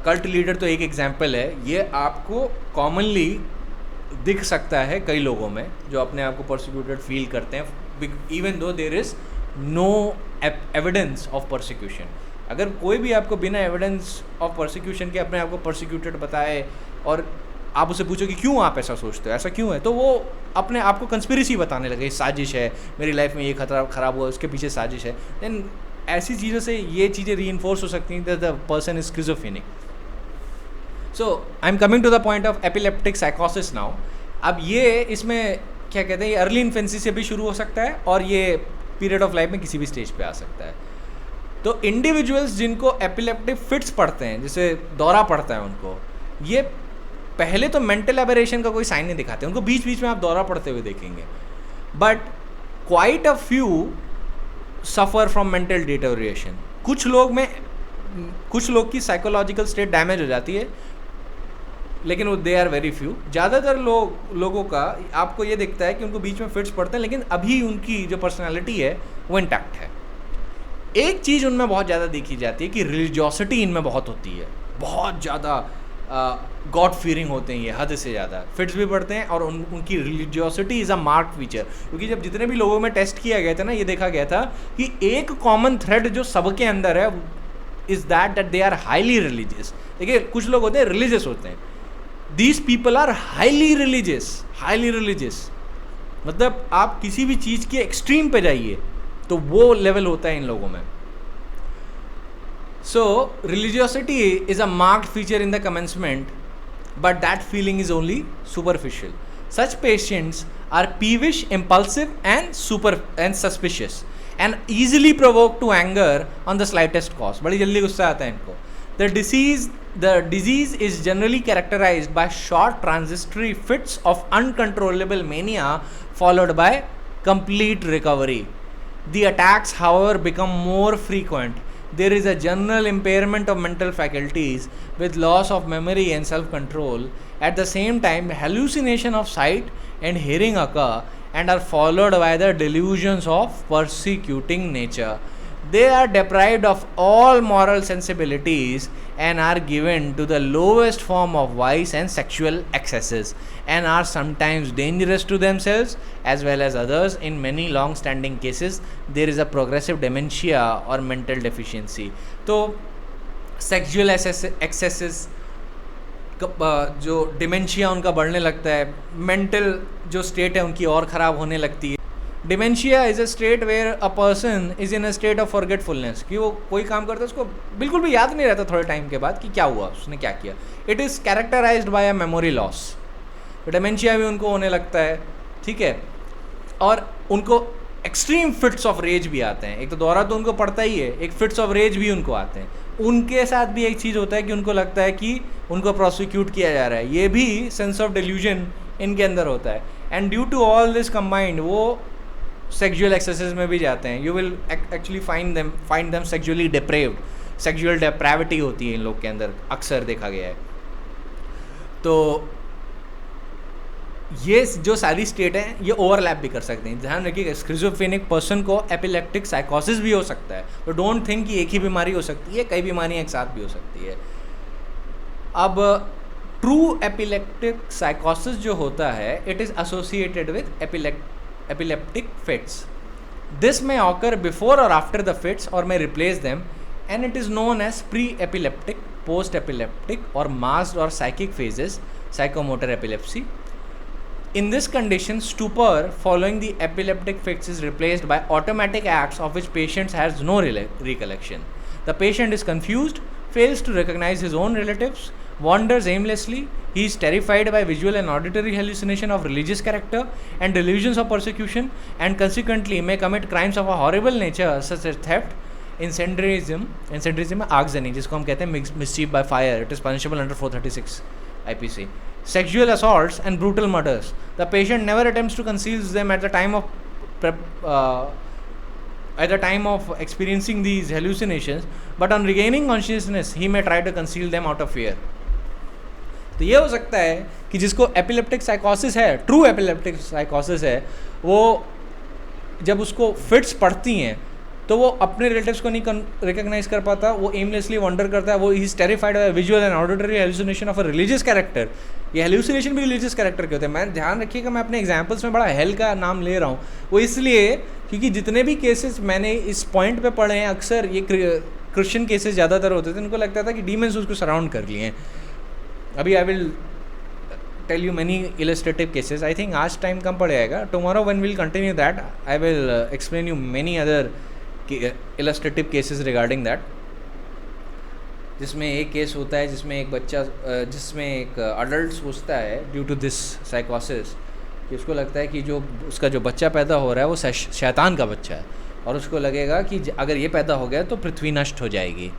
कल्ट लीडर तो एक एग्जाम्पल है, ये आपको कॉमनली दिख सकता है कई लोगों में जो अपने आप को परसिक्यूटेड फील करते हैं even though there is no evidence of persecution. अगर कोई भी आपको बिना एविडेंस ऑफ परसिक्यूशन के अपने आप को परसिक्यूटेड बताए और आप उससे पूछो कि क्यों आप ऐसा सोचते हो, ऐसा क्यों है, तो वो अपने आप को कंस्पिरेसी बताने लगे, साजिश है, मेरी लाइफ में ये खतरा ख़राब हुआ, उसके पीछे साजिश है. देन ऐसी चीज़ों से ये चीज़ें रीइंफोर्स हो सकती हैं that the person is schizophrenic. So I am coming to the point of epileptic साइकोसिस नाउ. अब ये इसमें क्या कहते हैं, ये अर्ली इन्फेंसी से भी शुरू हो सकता है और ये पीरियड ऑफ लाइफ में किसी भी स्टेज पे आ सकता है. तो इंडिविजुअल्स जिनको एपिलेप्टिक फिट्स पड़ते हैं, जैसे दौरा पड़ता है उनको, ये पहले तो मेंटल एबरेशन का कोई साइन नहीं दिखाते, उनको बीच बीच में आप दौरा पड़ते हुए देखेंगे, but quite a few suffer from mental deterioration. कुछ लोग की साइकोलॉजिकल स्टेट डैमेज हो जाती है, लेकिन वो दे आर वेरी फ्यू. ज़्यादातर लोगों का आपको ये दिखता है कि उनको बीच में फिट्स पड़ते हैं, लेकिन अभी उनकी जो पर्सनालिटी है वो इंटैक्ट है. एक चीज़ उनमें बहुत ज़्यादा देखी जाती है कि रिलीजियोसिटी इनमें बहुत होती है, बहुत ज़्यादा गॉड फीयरिंग होते हैं ये, हद से ज़्यादा फिट्स भी पड़ते हैं और उनकी religiosity is a mark feature. क्योंकि जब जितने भी लोगों में टेस्ट किया गया था ना, ये देखा गया था कि एक कॉमन थ्रेड जो सबके अंदर है is that they are highly religious. देखिए कुछ लोग होते हैं रिलीजियस होते हैं, these people are highly religious. मतलब आप किसी भी चीज़ के एक्सट्रीम पे जाइए तो वो लेवल होता है इन लोगों में. So, religiosity is a marked feature in the commencement, but that feeling is only superficial. Such patients are peevish, impulsive, and suspicious, and easily provoked to anger on the slightest cause. बड़ी जल्दी गुस्सा आता है इनको. The disease is generally characterized by short transitory fits of uncontrollable mania followed by complete recovery. The attacks, however, become more frequent. There is a general impairment of mental faculties with loss of memory and self-control. At the same time, hallucination of sight and hearing occur and are followed by the delusions of persecuting nature. They are deprived of all moral sensibilities and are given to the lowest form of vice and sexual excesses, and are sometimes dangerous to themselves as well as others. In many long standing cases there is a progressive dementia or mental deficiency. तो sexual excesses जो dementia उनका बढ़ने लगता है, mental जो state है उनकी और ख़राब होने लगती है. Dementia is a state where a person is in a state of forgetfulness, कि वो कोई काम करता है उसको बिल्कुल भी याद नहीं रहता थोड़े टाइम के बाद कि क्या हुआ, उसने क्या किया. It is characterised by a memory loss. Dementia भी उनको होने लगता है, ठीक है. और उनको एक्सट्रीम फिट्स ऑफ रेज भी आते हैं. एक तो दौरा तो उनको पड़ता ही है, एक फिट्स ऑफ रेज भी उनको आते हैं. उनके साथ भी एक चीज़ होता है कि उनको लगता है कि उनको प्रोसिक्यूट किया जा रहा है. ये भी सेंस ऑफ डिल्यूजन इनके अंदर होता है. And due to all this combined वो सेक्सुअल एक्सेसेस में भी जाते हैं. You will actually find them sexually depraved. Sexual depravity होती है इन लोग के अंदर, अक्सर देखा गया है. तो ये जो सारी स्टेट हैं ये ओवरलैप भी कर सकते हैं. ध्यान रखिएगा, स्किज़ोफ्रेनिक पर्सन को एपिलेप्टिक साइकोसिस भी हो सकता है. तो डोंट थिंक कि एक ही बीमारी हो सकती है, कई बीमारियां एक साथ भी हो सकती है. अब ट्रू एपिलेप्टिक साइकोसिस जो होता है, it is associated with epileptic fits. This may occur before or after the fits or may replace them, and it is known as pre-epileptic, post-epileptic or masked or psychic phases, psychomotor epilepsy. In this condition, stupor following the epileptic fits is replaced by automatic acts of which patient has no recollection. The patient is confused, fails to recognize his own relatives, wanders aimlessly. He is terrified by visual and auditory hallucination of religious character and delusions of persecution, and consequently may commit crimes of a horrible nature such as theft, incendiarism, argzany, जिसको हम कहते हैं mischief by fire. It is punishable under 436 IPC. Sexual assaults and brutal murders. The patient never attempts to conceal them at the time of experiencing these hallucinations, but on regaining consciousness he may try to conceal them out of fear. तो ये हो सकता है कि जिसको epileptic साइकोसिस है, true epileptic साइकोसिस है, वो जब उसको फिट्स पड़ती हैं तो वो अपने रिलेटिव्स को नहीं रिकॉग्नाइज कर पाता, वो एमलेसली वंडर करता है, वो he is terrified by visual and auditory hallucination of a religious character. ये हेलुसिनेशन भी रिलीजियस कैरेक्टर के होते हैं. मैं ध्यान रखिएगा, मैं अपने एग्जाम्पल्स में बड़ा हेल का नाम ले रहा हूँ, वो इसलिए क्योंकि जितने भी केसेस मैंने इस पॉइंट पे पढ़े हैं अक्सर ये क्रिश्चियन केसेस ज़्यादातर होते थे. उनको लगता था कि डीमंस उसको सराउंड कर लिए हैं. अभी I will tell you many illustrative cases. I think आज टाइम कम पड़ जाएगा. Tomorrow when will continue that I will explain you many other illustrative cases regarding that. जिसमें एक केस होता है जिसमें एक बच्चा, जिसमें एक अडल्ट सोचता है ड्यू टू दिस साइकोसिस कि उसको लगता है कि जो उसका जो बच्चा पैदा हो रहा है वो शैतान का बच्चा है, और उसको लगेगा कि अगर ये पैदा हो गया तो पृथ्वी नष्ट हो जाएगी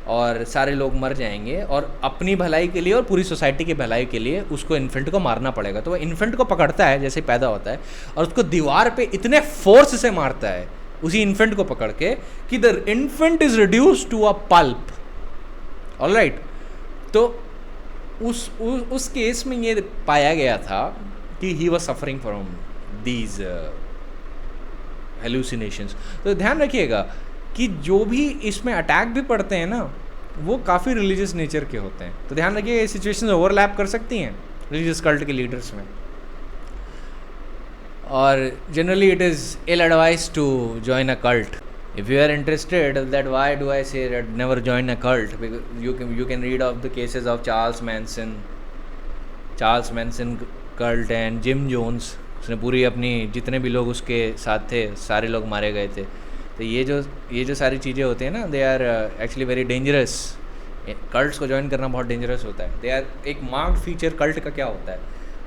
और सारे लोग मर जाएंगे, और अपनी भलाई के लिए और पूरी सोसाइटी की भलाई के लिए उसको इन्फेंट को मारना पड़ेगा. तो वो इन्फेंट को पकड़ता है जैसे पैदा होता है और उसको दीवार पे इतने फोर्स से मारता है उसी इन्फेंट को पकड़ के कि the infant is reduce to a pulp. Alright. तो उस केस में ये पाया गया था कि he was suffering from these hallucinations. तो ध्यान रखिएगा कि जो भी इसमें अटैक भी पड़ते हैं ना वो काफ़ी रिलीजियस नेचर के होते हैं. तो ध्यान रखिए ये सिचुएशंस ओवरलैप कर सकती हैं रिलीजियस कल्ट के लीडर्स में. और generally it is ill advice to join a cult. If you are interested that why do I say that never join a cult, because you can read of the cases of Charles Manson cult and Jim Jones. उसने पूरी अपनी जितने भी लोग उसके साथ थे सारे लोग मारे गए थे. तो ये जो सारी चीज़ें होती हैं ना, they are actually very dangerous. Cults को ज्वाइन करना बहुत डेंजरस होता है. दे आर एक मार्क्ड फीचर कल्ट का क्या होता है,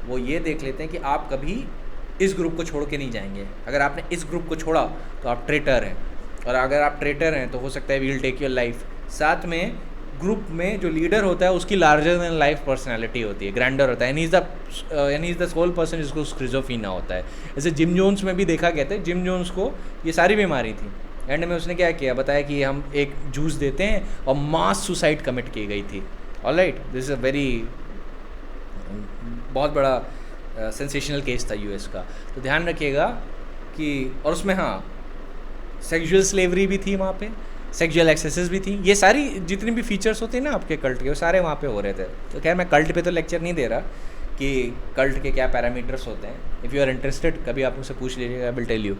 वो ये देख लेते हैं कि आप कभी इस ग्रुप को छोड़ के नहीं जाएंगे. अगर आपने इस ग्रुप को छोड़ा तो आप ट्रेटर हैं, और अगर आप ट्रेटर हैं तो हो सकता है we will take your life. साथ में ग्रुप में जो लीडर होता है उसकी लार्जर देन लाइफ पर्सनैलिटी होती है, ग्रैंडर होता है, and is the sole person जिसको स्क्रिजोफीनिया होता है। जैसे जिम जोन्स में भी देखा गया था, जिम जोन्स को ये सारी बीमारी थी, एंड में उसने क्या किया, बताया कि हम एक जूस देते हैं, और मास सुसाइड कमिट की गई थी। Alright, this is a very बहुत बड़ा सेंसेशनल केस था यूएस का। तो ध्यान रखिएगा कि, और उसमें हाँ सेक्सुअल स्लेवरी भी थी वहाँ पे, सेक्सुअल एक्सेसेस भी थी, ये सारी जितनी भी फीचर्स होते हैं ना आपके कल्ट के, वो सारे वहाँ पे हो रहे थे। तो खैर मैं कल्ट पे तो लेक्चर नहीं दे रहा कि कल्ट के क्या पैरामीटर्स होते हैं। इफ़ यू आर इंटरेस्टेड कभी आप मुझसे पूछ लीजिएगा, I will tell you.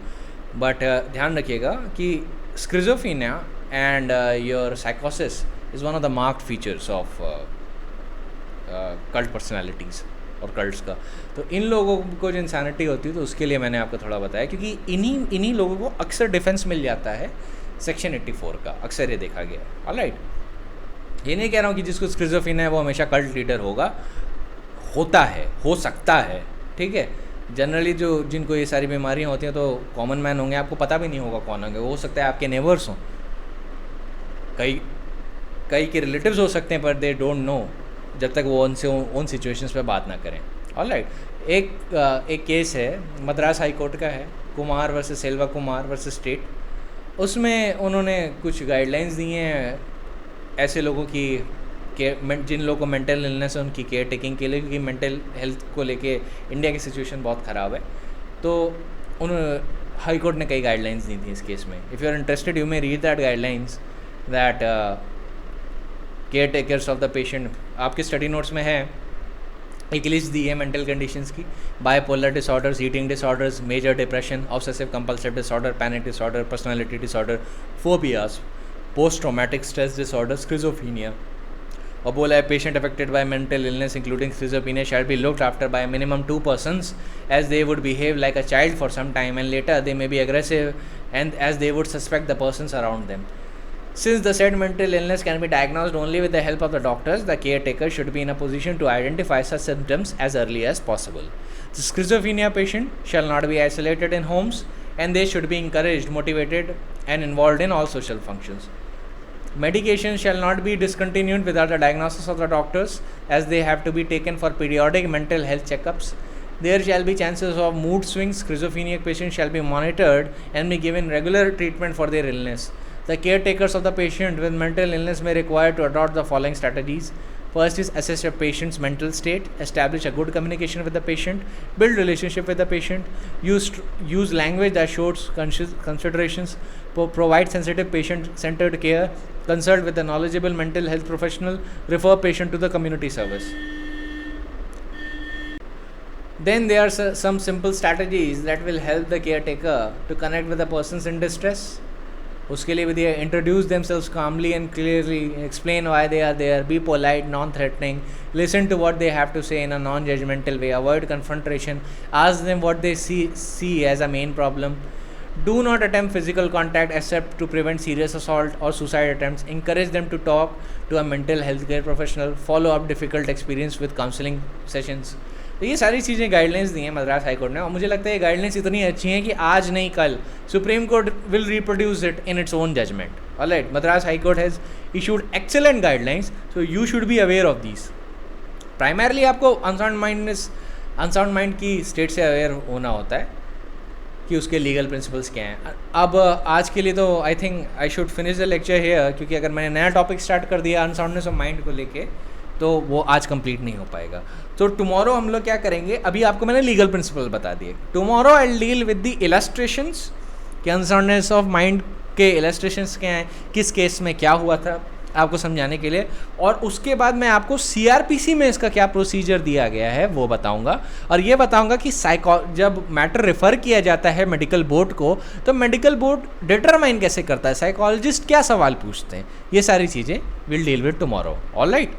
But ध्यान रखिएगा कि स्क्रिजोफीनिया एंड योर साइकोसिस is one of the marked features of cult personalities और कल्ट्स का। तो इन लोगों को जो इंसानिटी होती है, तो उसके लिए मैंने आपको थोड़ा बताया, क्योंकि इन्हीं लोगों को अक्सर डिफेंस मिल जाता है सेक्शन 84 का, अक्सर ये देखा गया है। ऑलराइट, ये नहीं कह रहा हूँ कि जिसको स्क्रिजोफीनिया है वो हमेशा कल्ट लीडर होगा, होता है, हो सकता है, ठीक है। जनरली जो जिनको ये सारी बीमारियाँ होती हैं तो कॉमन मैन होंगे, आपको पता भी नहीं होगा कौन होंगे, हो सकता है आपके नेबर्स हों, कई के रिलेटिव्स हो सकते हैं, पर दे डोंट नो जब तक वो उनसे उन सिचुएशंस पे बात ना करें। ऑलराइट, एक केस है मद्रास हाई कोर्ट का है, Kumar versus Selva Kumar versus state. उसमें उन्होंने कुछ गाइडलाइंस दी हैं ऐसे लोगों की जिन लोगों को मेंटल इलनेस है उनकी केयर टेकिंग के लिए, क्योंकि मेंटल हेल्थ को लेके इंडिया की सिचुएशन बहुत ख़राब है। तो उन्होंने हाई कोर्ट ने कई गाइडलाइंस दी थी इस केस में। If you are interested you may read that guidelines that care takers of the patient, आपके स्टडी नोट्स में है, एक लिस्ट दी है मेंटल कंडीशंस की, bipolar disorders, eating disorders, major depression, obsessive compulsive disorder, panic disorder, personality disorder, phobias, post traumatic stress disorder, schizophrenia. और बोला है patient affected by mental illness including schizophrenia shall be looked after by minimum 2 persons as they would behave like a child for some time and later they may be aggressive and as they would suspect the persons around them. Since the said mental illness can be diagnosed only with the help of the doctors, the caretaker should be in a position to identify such symptoms as early as possible. The schizophrenia patient shall not be isolated in homes and they should be encouraged, motivated and involved in all social functions. Medication shall not be discontinued without the diagnosis of the doctors as they have to be taken for periodic mental health checkups. There shall be chances of mood swings. Schizophrenic patients shall be monitored and be given regular treatment for their illness. The caretakers of the patient with mental illness may require to adopt the following strategies. First is assess your patient's mental state, establish a good communication with the patient, build relationship with the patient, use language that shows considerations, provide sensitive patient-centered care, consult with a knowledgeable mental health professional, refer patient to the community service. Then there are some simple strategies that will help the caretaker to connect with the persons in distress. उसके लिए भी दिया, introduce themselves calmly and clearly, explain why they are there, be polite, non threatening, listen to what they have to say in a non judgemental way, avoid confrontation, ask them what they see as a main problem, do not attempt physical contact except to prevent serious assault और suicide attempts, encourage them to talk to a mental health care professional, follow up difficult experience with counseling sessions. तो ये सारी चीज़ें guidelines दी हैं Madras high court ने, और मुझे लगता है ये गाइडलाइंस इतनी अच्छी हैं कि आज नहीं कल supreme court will reproduce it in its own judgment. Alright, Madras high court has issued excellent guidelines, so you should be aware of these. Primarily आपको अनसाउंड माइंड की स्टेट से अवेयर होना होता है कि उसके लीगल प्रिंसिपल्स क्या हैं. अब आज के लिए तो I think I should finish the lecture here, क्योंकि अगर मैंने नया टॉपिक स्टार्ट कर दिया अनसाउंडनेस ऑफ माइंड को लेके तो वो आज कंप्लीट नहीं हो पाएगा. तो टुमारो हम लोग क्या करेंगे, अभी आपको मैंने लीगल प्रिंसिपल बता दिए. Tomorrow I will deal with the illustrations कि अनसाउंडनेस ऑफ माइंड के इलस्ट्रेशंस क्या हैं, किस केस में क्या हुआ था, आपको समझाने के लिए. और उसके बाद मैं आपको सीआरपीसी में इसका क्या प्रोसीजर दिया गया है वो बताऊंगा, और ये बताऊंगा कि जब मैटर रेफ़र किया जाता है मेडिकल बोर्ड को, तो मेडिकल बोर्ड डिटरमाइन कैसे करता है, साइकोलॉजिस्ट क्या सवाल पूछते हैं, ये सारी चीज़ें will deal with tomorrow. Alright.